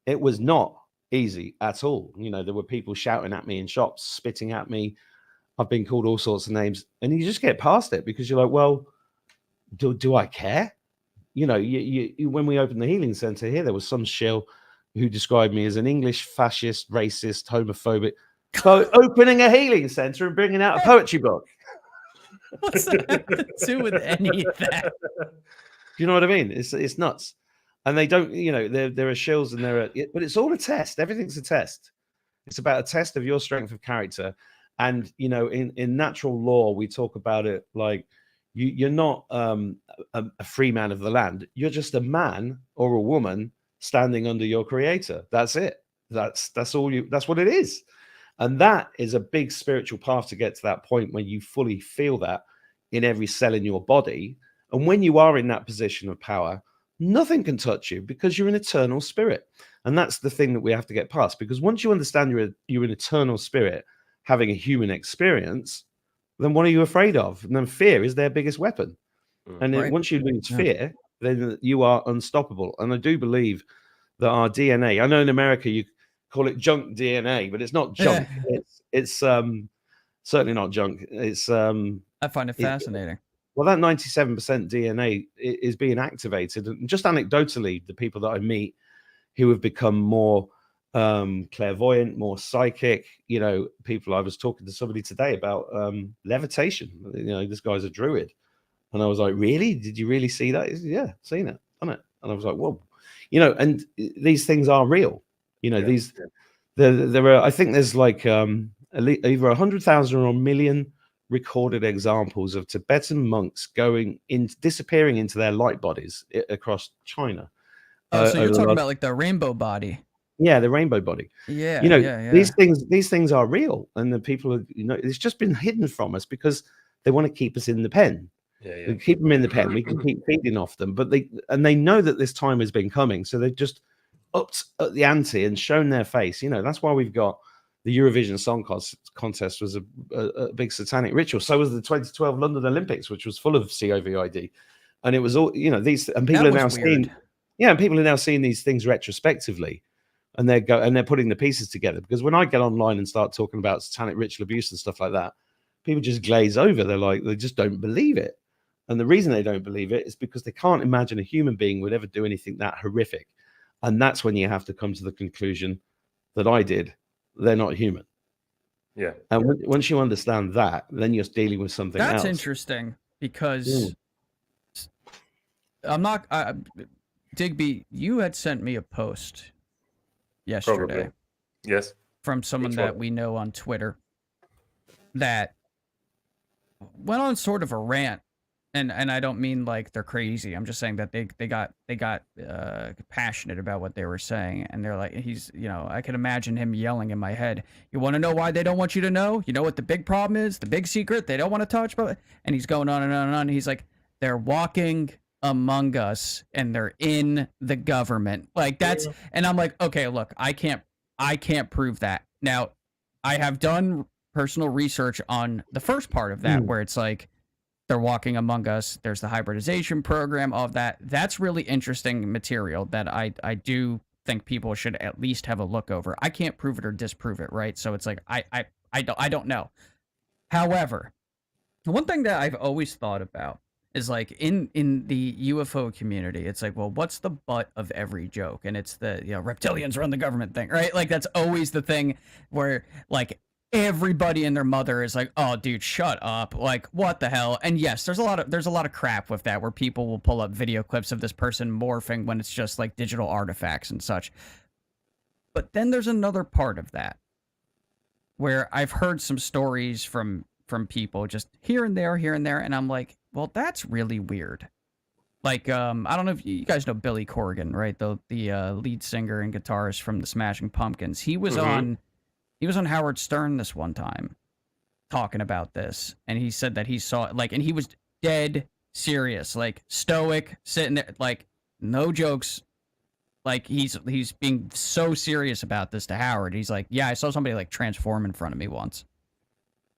It was not. easy at all. You know, there were people shouting at me in shops, spitting at me. I've been called all sorts of names, and you just get past it because you're like, well, do I care? You know, when we opened the healing center here, there was some shill who described me as an English fascist, racist, homophobic, for opening a healing center and bringing out a poetry book. What's that have to do with any of that? You know what I mean? It's nuts. And they don't, you know, there are shills and but it's all a test. Everything's a test. It's about a test of your strength of character. And, you know, in natural law, we talk about it like you're not a free man of the land. You're just a man or a woman standing under your creator. That's it. That's what it is. And that is a big spiritual path to get to that point where you fully feel that in every cell in your body. And when you are in that position of power, nothing can touch you because you're an eternal spirit. And that's the thing that we have to get past, because once you understand you're an eternal spirit having a human experience, then what are you afraid of? And then fear is their biggest weapon. And then once you lose fear, then you are unstoppable. And I do believe that our DNA, I know in America you call it junk DNA, but it's not junk. It's certainly not junk. It's I find it fascinating. Well, that 97% DNA is being activated. And just anecdotally, the people that I meet who have become more clairvoyant, more psychic, you know, people, I was talking to somebody today about levitation. You know, this guy's a druid. And I was like, really? Did you really see that? He said, yeah, seen it, done it. And I was like, whoa, you know, and these things are real. You know, there are, I think there's like either 100,000 or 1 million recorded examples of Tibetan monks disappearing into their light bodies across China. Oh, so you're talking about like the rainbow body. Yeah, the rainbow body. Yeah, you know, these things are real, and the people are, you know, it's just been hidden from us because they want to keep us in the pen. We keep them in the pen. We can keep feeding off them, but they know that this time has been coming, so they've just upped at the ante and shown their face. You know, that's why we've got the Eurovision Song Contest was a big satanic ritual. So was the 2012 London Olympics, which was full of COVID, and it was all, you know, these, and people are now seeing, and people are now seeing these things retrospectively, and they're putting the pieces together. Because when I get online and start talking about satanic ritual abuse and stuff like that, people just glaze over. They're like, they just don't believe it. And the reason they don't believe it is because they can't imagine a human being would ever do anything that horrific. And that's when you have to come to the conclusion that I did. They're not human. Yeah. And once you understand that, then you're dealing with something else. That's interesting because I'm not... Digby, you had sent me a post yesterday. Probably. Yes. From someone that we know on Twitter that went on sort of a rant. And I don't mean like they're crazy. I'm just saying that they got passionate about what they were saying, and they're like, he's, you know, I can imagine him yelling in my head, "You want to know why they don't want you to know? You know what the big problem is? The big secret they don't want to touch." And he's going on and on and on. And he's like, "They're walking among us, and they're in the government." Like that's, and I'm like, okay, look, I can't prove that. Now, I have done personal research on the first part of that, where it's like, they're walking among us. There's the hybridization program, all of that. That's really interesting material that I do think people should at least have a look over. I can't prove it or disprove it, right? So it's like I don't know. However, the one thing that I've always thought about is like in the UFO community, it's like, well, what's the butt of every joke? And it's the, you know, reptilians run the government thing, right? Like that's always the thing where like everybody and their mother is like, "Oh, dude, shut up! Like, what the hell?" And yes, there's a lot of crap with that, where people will pull up video clips of this person morphing when it's just like digital artifacts and such. But then there's another part of that where I've heard some stories from people just here and there, and I'm like, well, that's really weird. Like, I don't know if you guys know Billy Corgan, right? The lead singer and guitarist from the Smashing Pumpkins. He was on Howard Stern this one time talking about this, and he said that he saw, like, and he was dead serious, like stoic, sitting there, like no jokes, like he's being so serious about this to Howard. He's like, "Yeah, I saw somebody like transform in front of me once,"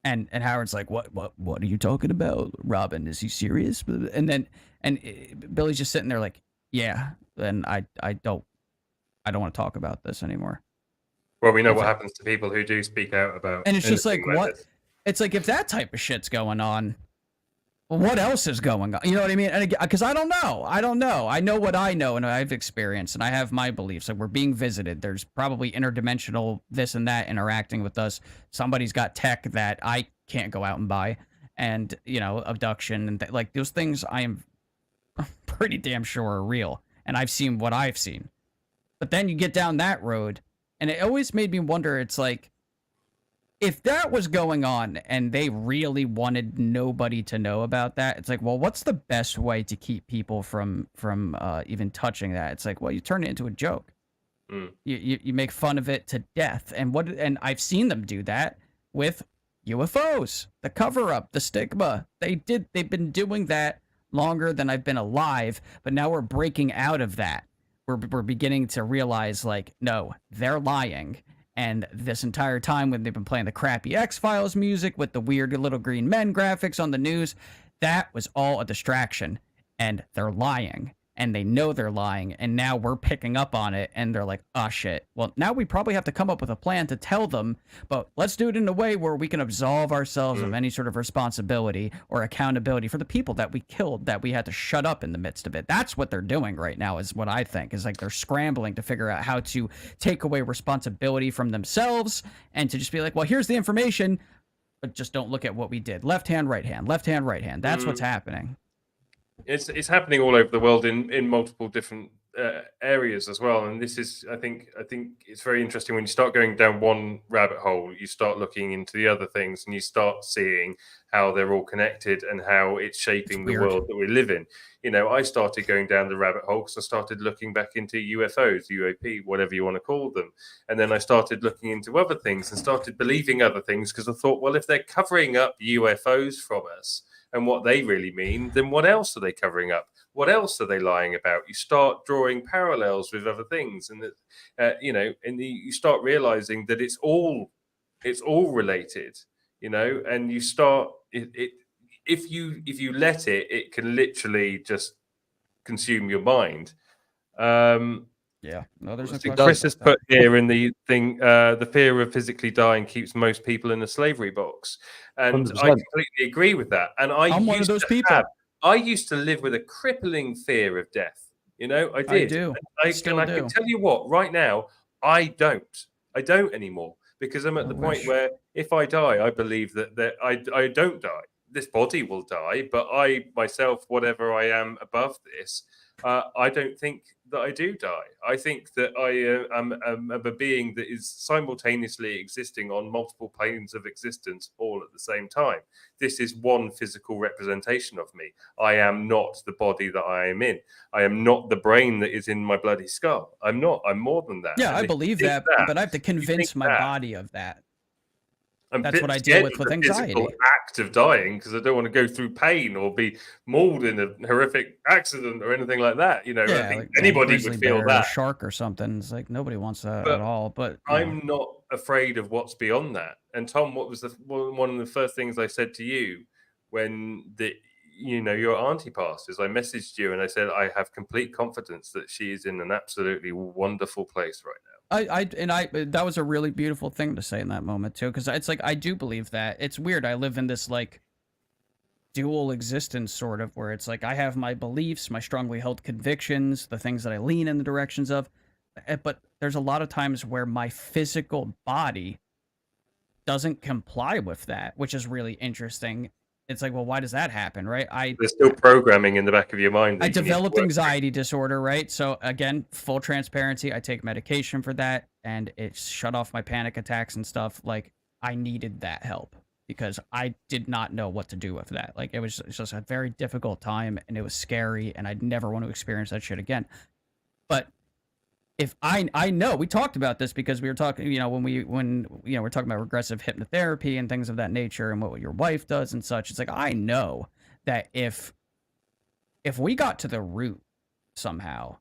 and Howard's like, "What are you talking about, Robin? Is he serious?" And Billy's just sitting there like, "Yeah," and I don't want to talk about this anymore. Well, we know what happens to people who do speak out about. And it's just like, anything what? this. It's like, if that type of shit's going on, what else is going on? You know what I mean? And because I don't know. I know what I know, and I've experienced, and I have my beliefs. Like, we're being visited. There's probably interdimensional this and that interacting with us. Somebody's got tech that I can't go out and buy, and abduction and like those things. I am pretty damn sure are real, and I've seen what I've seen. But then you get down that road, and it always made me wonder. It's like, if that was going on and they really wanted nobody to know about that, it's like, well, what's the best way to keep people from even touching that? It's like, well, you turn it into a joke. You make fun of it to death. And I've seen them do that with UFOs, the cover up, the stigma. They've been doing that longer than I've been alive, but now we're breaking out of that. We're beginning to realize, like, no, they're lying. And this entire time when they've been playing the crappy X-Files music with the weird little green men graphics on the news, that was all a distraction. And they're lying. And they know they're lying. And now we're picking up on it. And they're like, oh, shit. Well, now we probably have to come up with a plan to tell them. But let's do it in a way where we can absolve ourselves of any sort of responsibility or accountability for the people that we killed, that we had to shut up in the midst of it. That's what they're doing right now, is what I think. Is like they're scrambling to figure out how to take away responsibility from themselves and to just be like, well, here's the information, but just don't look at what we did. Left hand, right hand, left hand, right hand. That's what's happening. It's happening all over the world in multiple different areas as well. And this is, I think it's very interesting when you start going down one rabbit hole, you start looking into the other things, and you start seeing how they're all connected and how it's shaping the world that we live in. I started going down the rabbit hole because I started looking back into UFOs, UAP, whatever you want to call them. And then I started looking into other things and started believing other things because I thought, well, if they're covering up UFOs from us, and what they really mean, then what else are they covering up? What else are they lying about? You start drawing parallels with other things, and you start realizing that it's all related, and you start if you let it, it can literally just consume your mind. Yeah, no, there's no question. question. Chris has put here in the thing, the fear of physically dying keeps most people in a slavery box, and 100%. I completely agree with that. And I'm one of those people. I used to live with a crippling fear of death. I did. I do. I Still can tell you what, right now, I don't anymore, because I'm at the point where if I die, I believe that I don't die. This body will die, but I myself, whatever I am above this, I don't think that I do die. I think that I am a being that is simultaneously existing on multiple planes of existence all at the same time. This is one physical representation of me. I am not the body that I am in. I am not the brain that is in my bloody skull. I'm not. I'm more than that. Yeah, And I if believe you that, think but I have to convince my body of that. I'm That's what I deal with anxiety. Physical act of dying, because I don't want to go through pain or be mauled in a horrific accident or anything like that. I think like anybody grizzly would feel bear or that. a shark or something. It's like nobody wants that But at all. But I'm not afraid of what's beyond that. And Tom, what was one of the first things I said to you when your auntie passed? Is I messaged you and I said I have complete confidence that she is in an absolutely wonderful place right now. That was a really beautiful thing to say in that moment too, because it's like I do believe that. It's weird. I live in this like dual existence sort of, where it's like I have my beliefs, my strongly held convictions, the things that I lean in the directions of, but there's a lot of times where my physical body doesn't comply with that, which is really interesting. It's like, well, why does that happen, right? There's still programming in the back of your mind. I developed anxiety disorder, right? So again, full transparency, I take medication for that, and it shut off my panic attacks and stuff. Like, I needed that help because I did not know what to do with that. Like, it's just a very difficult time, and it was scary, and I'd never want to experience that shit again. But if I know, we talked about this because we were talking, when we're talking about regressive hypnotherapy and things of that nature and what your wife does and such. It's like, I know that if we got to the root somehow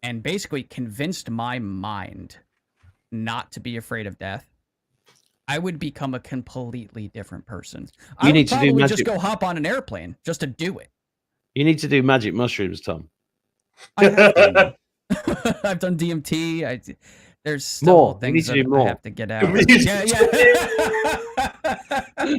and basically convinced my mind not to be afraid of death, I would become a completely different person. I would probably just go hop on an airplane just to do it. You need to do magic mushrooms, Tom. I have done. I've done DMT. There's still More. We things need to that do I more. have to get out. Yeah.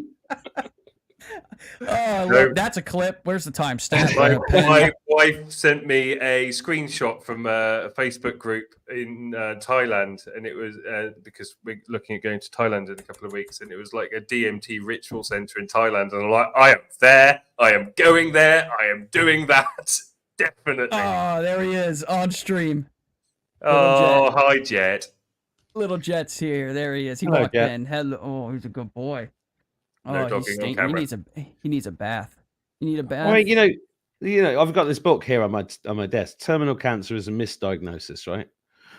Oh, look, that's a clip. Where's the timestamp? My wife sent me a screenshot from a Facebook group in Thailand, and it was because we're looking at going to Thailand in a couple of weeks, and it was like a DMT ritual center in Thailand, and I'm like, I am there, I am going there, I am doing that, definitely. Oh, there he is on stream. Oh, hi, Jet. Little Jet's here. There he is. He Hello, walked Jet. in. Hello. Oh, he's a good boy. No Oh, dogging on camera. He needs a bath. You need a bath. I mean, you know, I've got this book here on my desk. Terminal Cancer is a Misdiagnosis, right?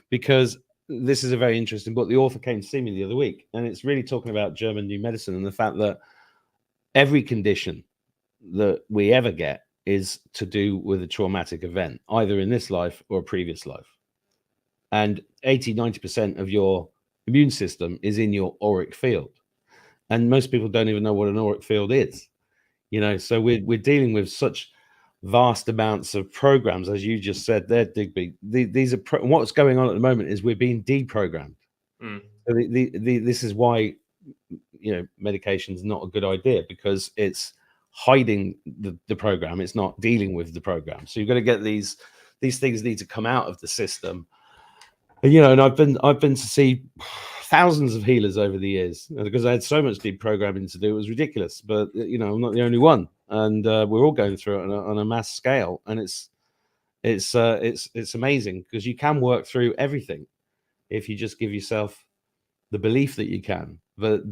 Because this is a very interesting book. The author came to see me the other week, and it's really talking about German new medicine and the fact that every condition that we ever get is to do with a traumatic event, either in this life or a previous life. And 80-90% of your immune system is in your auric field. And most people don't even know what an auric field is. You know, so we're dealing with such vast amounts of programs, as you just said there, Digby. These are what's going on at the moment is we're being deprogrammed. Mm. So this is why, you know, medication is not a good idea, because it's hiding the program. It's not dealing with the program. So you've got to get these things need to come out of the system. And, you know, and I've been to see thousands of healers over the years because I had so much deprogramming to do. It was ridiculous, but you know, I'm not the only one, and we're all going through it on a mass scale, and it's amazing because you can work through everything if you just give yourself the belief that you can. But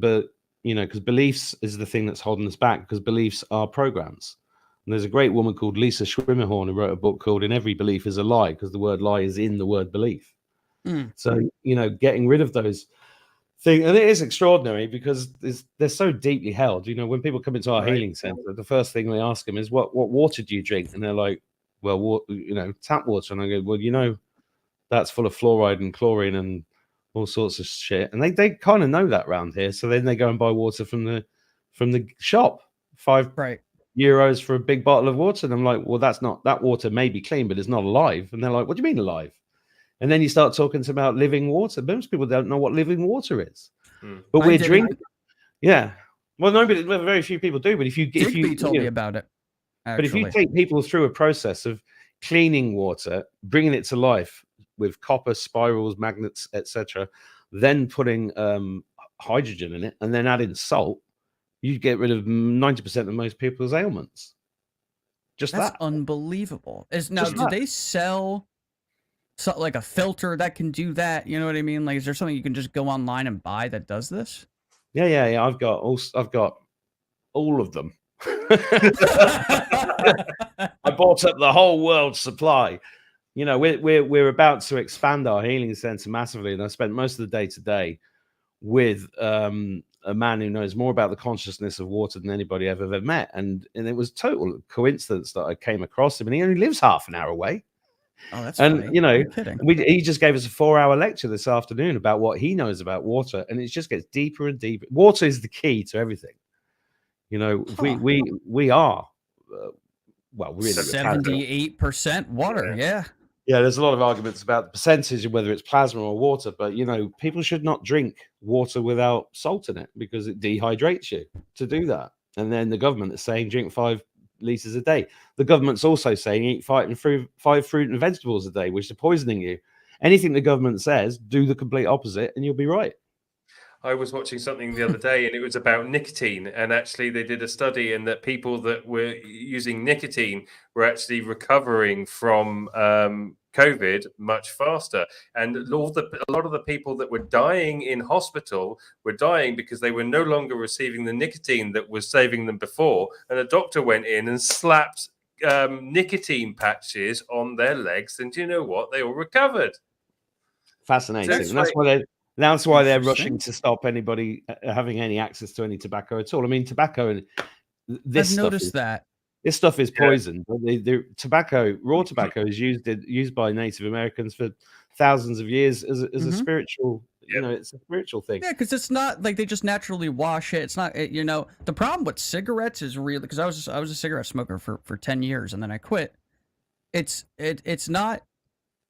you know, because beliefs is the thing that's holding us back, because beliefs are programs. And there's a great woman called Lisa Schwimmerhorn who wrote a book called "In Every Belief Is a Lie," because the word lie is in the word belief. So, you know, getting rid of those things, and it is extraordinary because they're so deeply held. You know, when people come into our healing center, the first thing we ask them is, what water do you drink? And they're like, well, you know, tap water. And I go, well, you know, that's full of fluoride and chlorine and all sorts of shit. And they kind of know that around here. So then they go and buy water from the shop, €5 for a big bottle of water. And I'm like, well, that water may be clean, but it's not alive. And they're like, what do you mean alive? And then you start talking about living water. Most people don't know what living water is, but we're drinking. Yeah, well, no, but very few people do. But if you told me about it. Actually. But if you take people through a process of cleaning water, bringing it to life with copper spirals, magnets, etc., then putting hydrogen in it, and then adding salt, you get rid of 90% of most people's ailments. That's unbelievable. Do they sell? So, like a filter that can do that, you know what I mean? Like, is there something you can just go online and buy that does this? Yeah. I've got all of them. I bought up the whole world's supply. You know, we're about to expand our healing center massively, and I spent most of the day today with a man who knows more about the consciousness of water than anybody I've ever met, and it was total coincidence that I came across him, and he only lives half an hour away. Oh, that's and funny. You know, he just gave us a 4-hour lecture this afternoon about what he knows about water, and it just gets deeper and deeper. Water is the key to everything. You know, we are well, really 78% water. Yeah. There's a lot of arguments about the percentage of whether it's plasma or water, but you know, people should not drink water without salt in it because it dehydrates you to do that. And then the government is saying drink 5 liters a day. The government's also saying eat 5 fruit and vegetables a day, which are poisoning you. Anything the government says, do the complete opposite and you'll be right. I was watching something the other day and it was about nicotine, and actually they did a study and that people that were using nicotine were actually recovering from COVID much faster. And a lot of the people that were dying in hospital were dying because they were no longer receiving the nicotine that was saving them before. And a doctor went in and slapped nicotine patches on their legs, and do you know what? They all recovered. Fascinating. That's why they're rushing to stop anybody having any access to any tobacco at all. I mean, tobacco and this I've noticed that. This stuff is poison. The tobacco, raw tobacco, is used by Native Americans for thousands of years as a spiritual. You know, it's a spiritual thing. Yeah, because it's not like they just naturally wash it. It's not, you know, the problem with cigarettes is really, because I was a cigarette smoker for 10 years and then I quit. It's not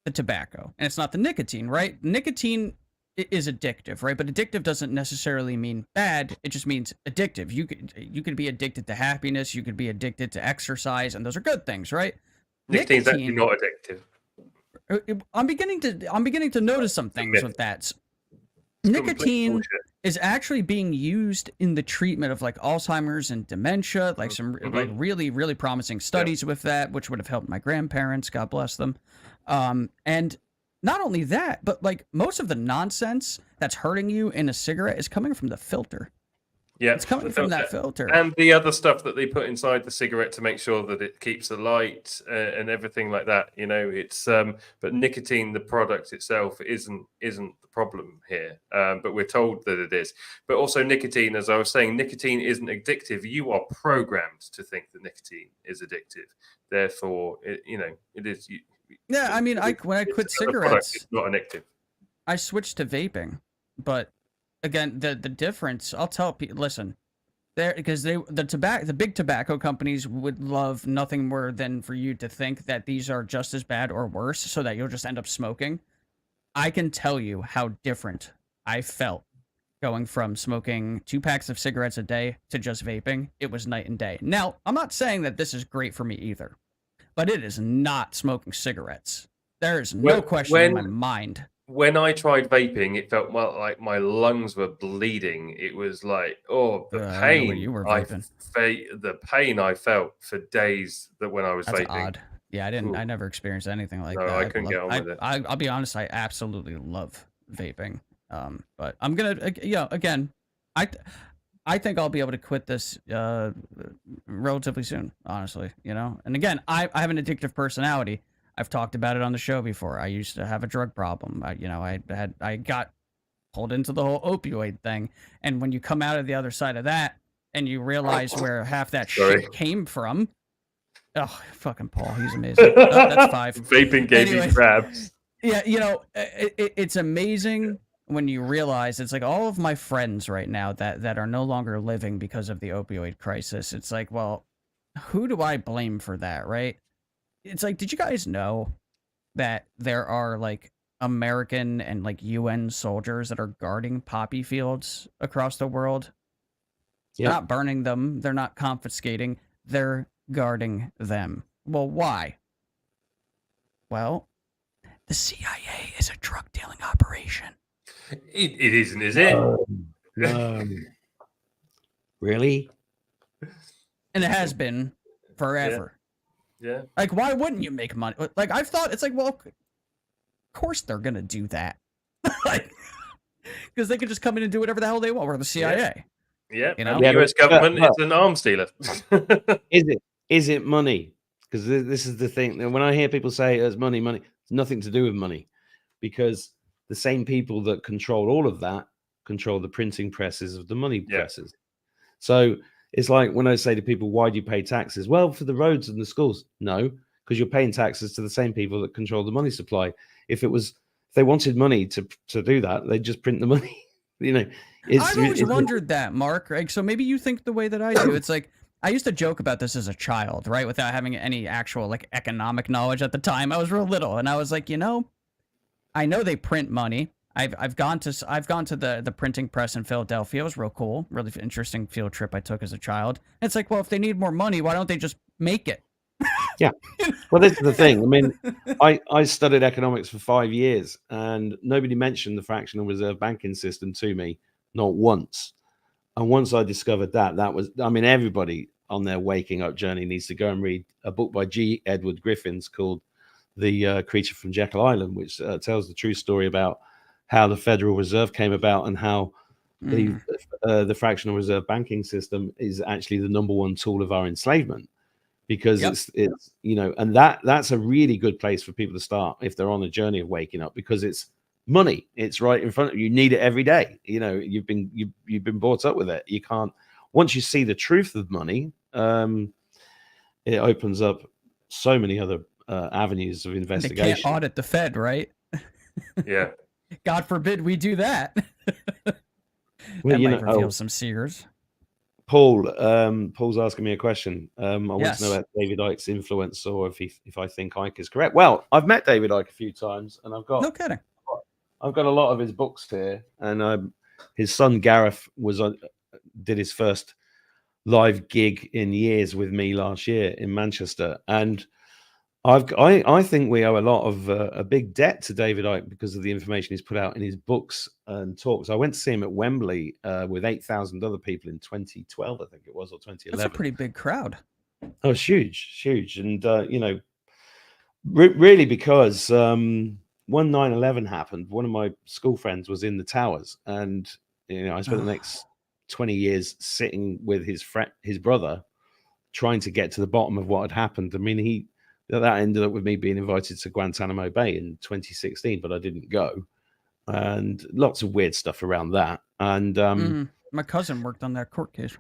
the tobacco and it's not the nicotine, right? Nicotine is addictive, right? But addictive doesn't necessarily mean bad. It just means addictive. You could be addicted to happiness. You could be addicted to exercise, and those are good things, right? Nicotine's actually not addictive. I'm beginning to notice some things with that. Nicotine is actually being used in the treatment of like Alzheimer's and dementia, like some like really, really promising studies with that, which would have helped my grandparents, God bless them. And not only that, but like most of the nonsense that's hurting you in a cigarette is coming from the filter. Yeah, it's coming from that filter. And the other stuff that they put inside the cigarette to make sure that it keeps the light and everything like that. You know, it's but nicotine, the product itself, isn't the problem here. But we're told that it is. But also nicotine, as I was saying, nicotine isn't addictive. You are programmed to think that nicotine is addictive. Therefore, it is. Yeah, I mean, when I quit cigarettes, it's not addictive. I switched to vaping, but again, the difference, I'll tell people, listen, because the big tobacco companies would love nothing more than for you to think that these are just as bad or worse, so that you'll just end up smoking. I can tell you how different I felt going from smoking 2 packs of cigarettes a day to just vaping. It was night and day. Now, I'm not saying that this is great for me either, but it is not smoking cigarettes. There is no question in my mind. When I tried vaping, it felt like my lungs were bleeding. It was like, the pain. You were vaping. The pain I felt for days when I was That's vaping. Odd. Yeah, I never experienced anything like that. I couldn't get on with it. I'll be honest, I absolutely love vaping. But I'm gonna, again, I think I'll be able to quit this relatively soon, honestly. And again, I have an addictive personality. I've talked about it on the show before. I used to have a drug problem. I got pulled into the whole opioid thing, and when you come out of the other side of that and you realize where half that shit came from, oh, fucking Paul, he's amazing. That's 5. Vaping gave me crabs. Yeah, it's amazing when you realize it's like all of my friends right now that are no longer living because of the opioid crisis. It's like, well, who do I blame for that, right? It's like, did you guys know that there are like American and like UN soldiers that are guarding poppy fields across the world? Yep. They're not burning them. They're not confiscating. They're guarding them. Well, why? Well, the CIA is a drug dealing operation. It isn't, is it? Really? And it has been forever. Yeah. Like, why wouldn't you make money? Like, I've thought, it's like, well, of course they're going to do that. Like, because they could just come in and do whatever the hell they want. We're the CIA. Yeah. The US government is an arms dealer. Is it money? Because this is the thing. When I hear people say it's money, it's nothing to do with money. Because the same people that control all of that control the printing presses of the money presses. So it's like when I say to people, why do you pay taxes? Well, for the roads and the schools. No, because you're paying taxes to the same people that control the money supply. If they wanted money to do that, they'd just print the money. I've always wondered that, Mark. Like, so maybe you think the way that I do. It's like, I used to joke about this as a child, right? Without having any actual like economic knowledge at the time. I was real little, and I was like, I know they print money. I've gone to the printing press in Philadelphia. It was real cool, really interesting field trip I took as a child. And it's like, well, if they need more money, why don't they just make it? Yeah. Well, this is the thing. I mean, I studied economics for 5 years, and nobody mentioned the fractional reserve banking system to me, not once. And once I discovered that was, I mean, everybody on their waking up journey needs to go and read a book by G. Edward Griffiths called The Creature from Jekyll Island, which tells the true story about how the Federal Reserve came about and how the fractional reserve banking system is actually the #1 tool of our enslavement, because it's and that's a really good place for people to start if they're on a journey of waking up, because it's money. It's right in front of you. You need it every day. You've been brought up with it. You can't, once you see the truth of money, it opens up so many other avenues of investigation. They can't audit the Fed, right? Yeah. God forbid we do that. Well, that might reveal some secrets. Paul's asking me a question. I want to know Yes. about David Icke's influence, or if I think Icke is correct. Well, I've met David Icke a few times, and No kidding. I've got a lot of his books here, and his son Gareth did his first live gig in years with me last year in Manchester, and I think we owe a lot of a big debt to David Icke because of the information he's put out in his books and talks. I went to see him at Wembley with 8,000 other people in 2012, I think it was, or 2011. That's a pretty big crowd. Oh, it's huge, and really because when 9/11 happened, one of my school friends was in the towers, and I spent the next 20 years sitting with his brother, trying to get to the bottom of what had happened. I mean, that ended up with me being invited to Guantanamo Bay in 2016, but I didn't go, and lots of weird stuff around that. And my cousin worked on that court case.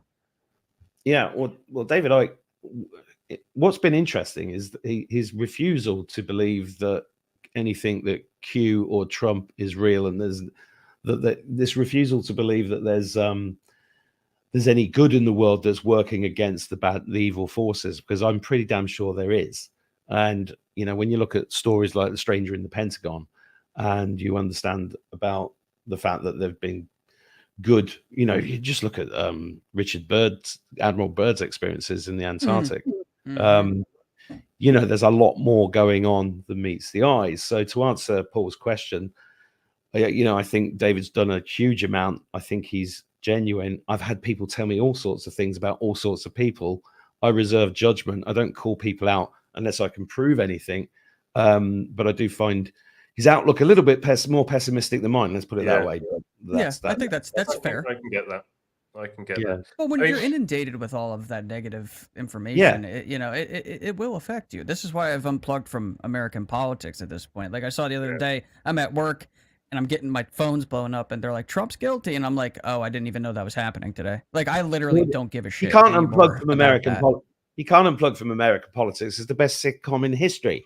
Yeah, well, David Icke. What's been interesting is his refusal to believe that anything that Q or Trump is real, and there's this refusal to believe that there's any good in the world that's working against the evil forces, because I'm pretty damn sure there is. And when you look at stories like The Stranger in the Pentagon, and you understand about the fact that there've been good, you just look at Admiral Byrd's experiences in the Antarctic. There's a lot more going on than meets the eyes. So to answer Paul's question, I think David's done a huge amount. I think he's genuine. I've had people tell me all sorts of things about all sorts of people. I reserve judgment. I don't call people out unless I can prove anything. But I do find his outlook a little bit more pessimistic than mine. Let's put it that way. I think that's fair. I can get that. That. Well, when you're inundated with all of that negative information, it will affect you. This is why I've unplugged from American politics at this point. Like I saw the other day, I'm at work and I'm getting my phone's blown up, and they're like, "Trump's guilty," and I'm like, "Oh, I didn't even know that was happening today." Like I literally don't give a shit. You can't unplug from American politics. You can't unplug from American politics. It's the best sitcom in history.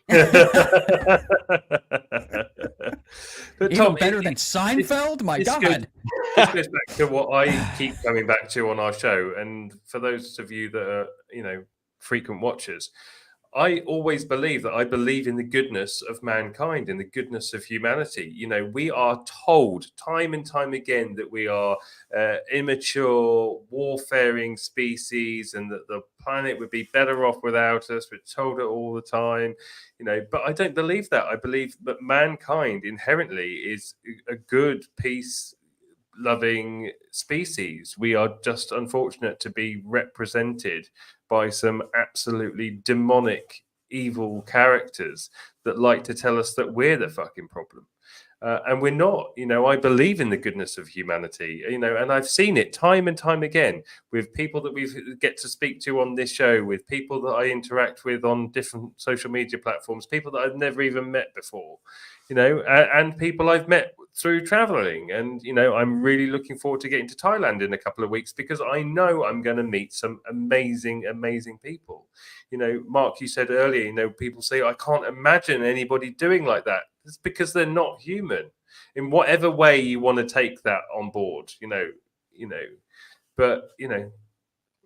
But even Tom, better than Seinfeld. My God. This goes back to what I keep coming back to on our show, and for those of you that are frequent watchers, I always believe that I believe in the goodness of mankind, in the goodness of humanity. We are told time and time again that we are immature, warfaring species, and that the planet would be better off without us. We're told it all the time, but I don't believe that. I believe that mankind inherently is a good, peace-loving species. We are just unfortunate to be represented by some absolutely demonic, evil characters that like to tell us that we're the fucking problem. And we're not. I believe in the goodness of humanity, and I've seen it time and time again with people that we get to speak to on this show, with people that I interact with on different social media platforms, people that I've never even met before, and people I've met through traveling. And, I'm really looking forward to getting to Thailand in a couple of weeks, because I know I'm going to meet some amazing, amazing people. Mark, you said earlier, people say, I can't imagine anybody doing like that. It's because they're not human, in whatever way you want to take that on board, but,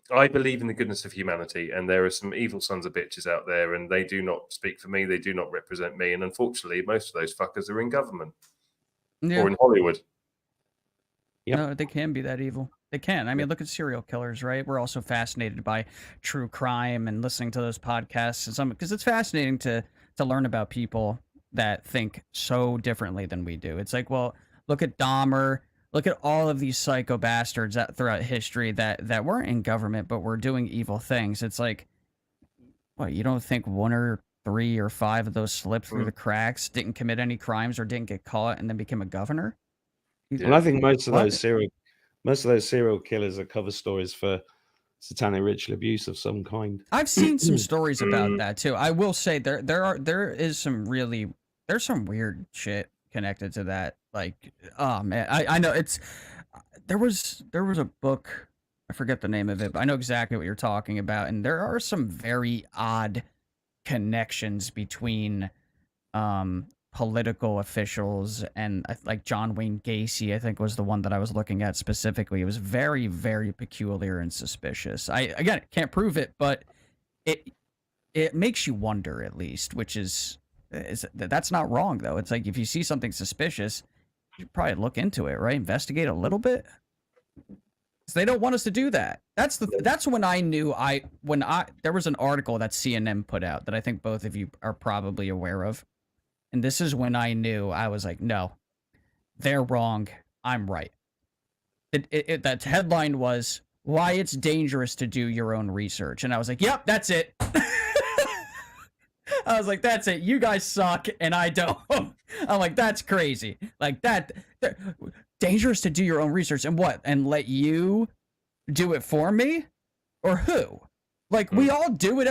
I believe in the goodness of humanity, and there are some evil sons of bitches out there, and they do not speak for me. They do not represent me. And unfortunately, most of those fuckers are in government or in Hollywood. No, they can be that evil. They can. I mean, look at serial killers, right? We're also fascinated by true crime and listening to those podcasts, and some because it's fascinating to learn about people that think so differently than we do. It's like, well, look at Dahmer. Look at all of these psycho bastards that throughout history that weren't in government but were doing evil things. It's like, what, you don't think 1 or 3 or 5 of those slipped through the cracks, didn't commit any crimes, or didn't get caught, and then became a governor? Well, I think most of those serial killers are cover stories for satanic ritual abuse of some kind. I've seen some stories about that too. I will say there's some weird shit connected to that. Like, oh man, I know there was a book, I forget the name of it, but I know exactly what you're talking about, and there are some very odd connections between political officials and like John Wayne Gacy, I think was the one that I was looking at specifically. It was very, very peculiar and suspicious. I again can't prove it, but it makes you wonder at least, which is that's not wrong though. It's like if you see something suspicious, you probably look into it, right? Investigate a little bit. They don't want us to do that. That's when I knew there was an article that CNN put out that I think both of you are probably aware of. And this is when I knew. I was like, no, they're wrong. I'm right. That headline was why it's dangerous to do your own research. And I was like, yep, that's it. I was like, that's it. You guys suck and I don't. I'm like, that's crazy. Like that dangerous to do your own research and what? And let you do it for me? Or who? Like we all do it.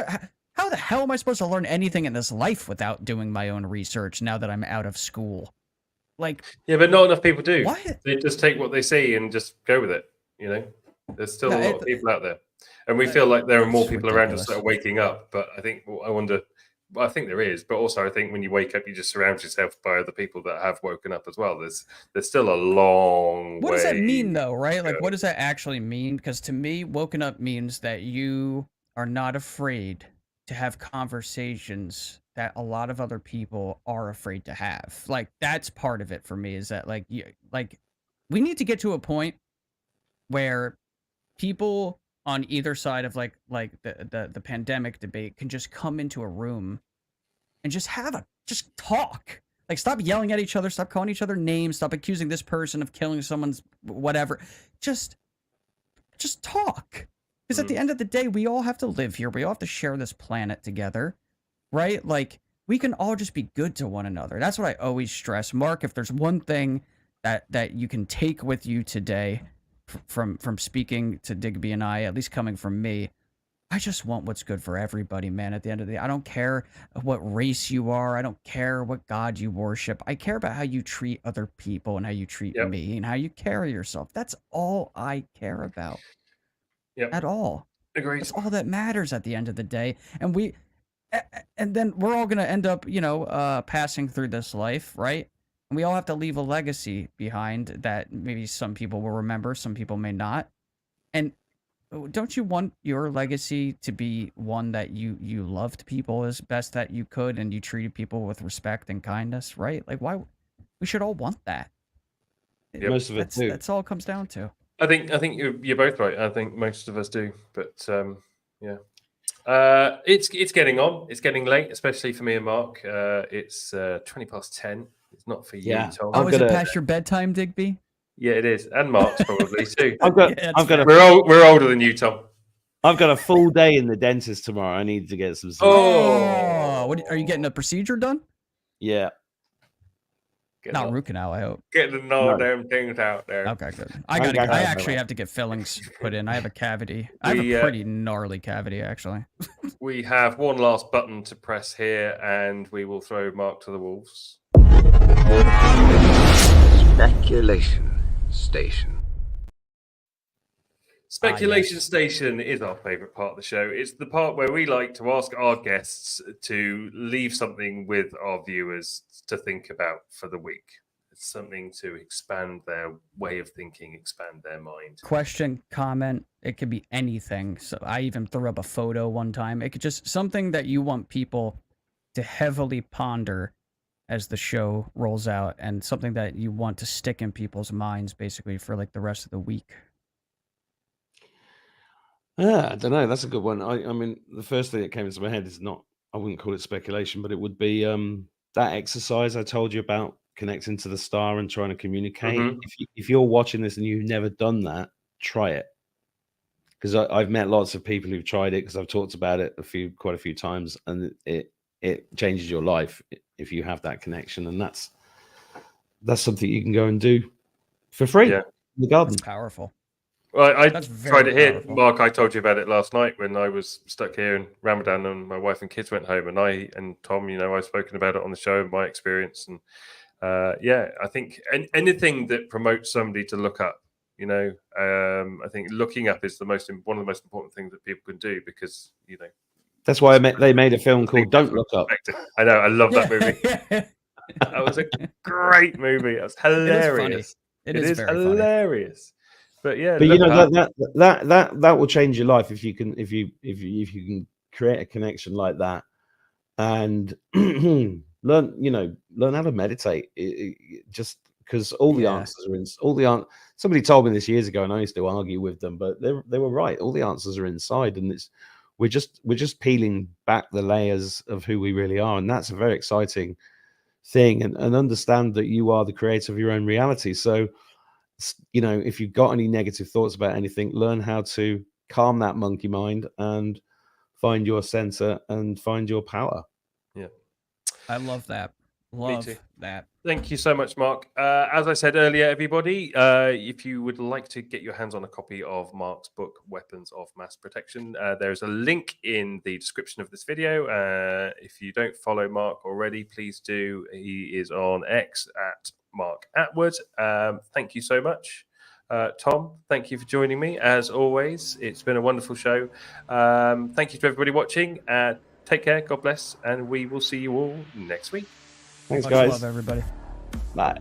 How the hell am I supposed to learn anything in this life without doing my own research now that I'm out of school? Like, yeah, but not enough people do. What? They just take what they see and just go with it. You know, there's still a lot of people out there, and we feel like there are more people around us that are waking up. But I think I think there is, but also I think when you wake up, you just surround yourself by other people that have woken up as well. There's still a long way. What does that mean, though? Right? Like, what does that actually mean? Because to me, woken up means that you are not afraid to have conversations that a lot of other people are afraid to have. Like that's part of it for me is that like we need to get to a point where people on either side of like the pandemic debate can just come into a room and just just talk. Like stop yelling at each other, stop calling each other names, stop accusing this person of killing someone's whatever. Just talk. Because at the end of the day, we all have to live here. We all have to share this planet together, right? Like, we can all just be good to one another. That's what I always stress. Mark, if there's one thing that you can take with you today from speaking to Digby and I, at least coming from me, I just want what's good for everybody, man, at the end of the day. I don't care what race you are. I don't care what God you worship. I care about how you treat other people and how you treat me and how you carry yourself. That's all I care about. At all. Agreed. That's all that matters at the end of the day. And then we're all going to end up, passing through this life, right? And we all have to leave a legacy behind that maybe some people will remember, some people may not. And don't you want your legacy to be one that you loved people as best that you could and you treated people with respect and kindness, right? Like why we should all want that. Most of it do. That's all it comes down to. I think you're both right. I think most of us do, but yeah, it's getting on. It's getting late, especially for me and Mark. It's 10:20. It's not for you, Tom. Oh, is it past your bedtime, Digby? Yeah, it is, and Mark's probably too. We're older than you, Tom. I've got a full day in the dentist tomorrow. I need to get some sleep. What are you getting a procedure done? Yeah. Not root canal, I hope. Getting all damn things out there. Okay, good. I actually have to get fillings put in. I have a cavity. I have a pretty gnarly cavity, actually. We have one last button to press here, and we will throw Mark to the wolves. Speculation Station. Speculation Station is our favourite part of the show. It's the part where we like to ask our guests to leave something with our viewers to think about for the week. It's something to expand their way of thinking, expand their mind. Question, comment, it could be anything. So I even threw up a photo one time. It could just something that you want people to heavily ponder as the show rolls out and something that you want to stick in people's minds basically for like the rest of the week. Yeah, I don't know. That's a good one. I mean, the first thing that came into my head is I wouldn't call it speculation, but it would be that exercise I told you about, connecting to the star and trying to communicate. Mm-hmm. If you're watching this and you've never done that, try it. Because I've met lots of people who've tried it because I've talked about it quite a few times, and it changes your life if you have that connection. And that's something you can go and do for free in the garden. That's powerful. Well, I tried it here, powerful. Mark. I told you about it last night when I was stuck here in Ramadan and my wife and kids went home. And I and Tom, I've spoken about it on the show, my experience. And I think anything that promotes somebody to look up, I think looking up is one of the most important things that people can do because, That's why they made a film called Don't Look Up. I know. I love that movie. That was a great movie. It was hilarious. It is very funny. hilarious. But yeah, But you look know up. that will change your life if you can can create a connection like that and learn how to meditate. Just because all the answers are in somebody told me this years ago, and I used to argue with them, but they were right. All the answers are inside, and we're just peeling back the layers of who we really are, and that's a very exciting thing. And understand that you are the creator of your own reality. So, if you've got any negative thoughts about anything, learn how to calm that monkey mind and find your center and find your power. Yeah, I love that. Love that. Thank you so much, Mark. As I said earlier, everybody, if you would like to get your hands on a copy of Mark's book, Weapons of Mass Protection, there's a link in the description of this video. If you don't follow Mark already, please do. He is on X at Mark Attwood. Thank you so much. Tom, thank you for joining me. As always, it's been a wonderful show. Thank you to everybody watching. Take care, God bless, and we will see you all next week. Thanks, Much guys. love, everybody. Bye.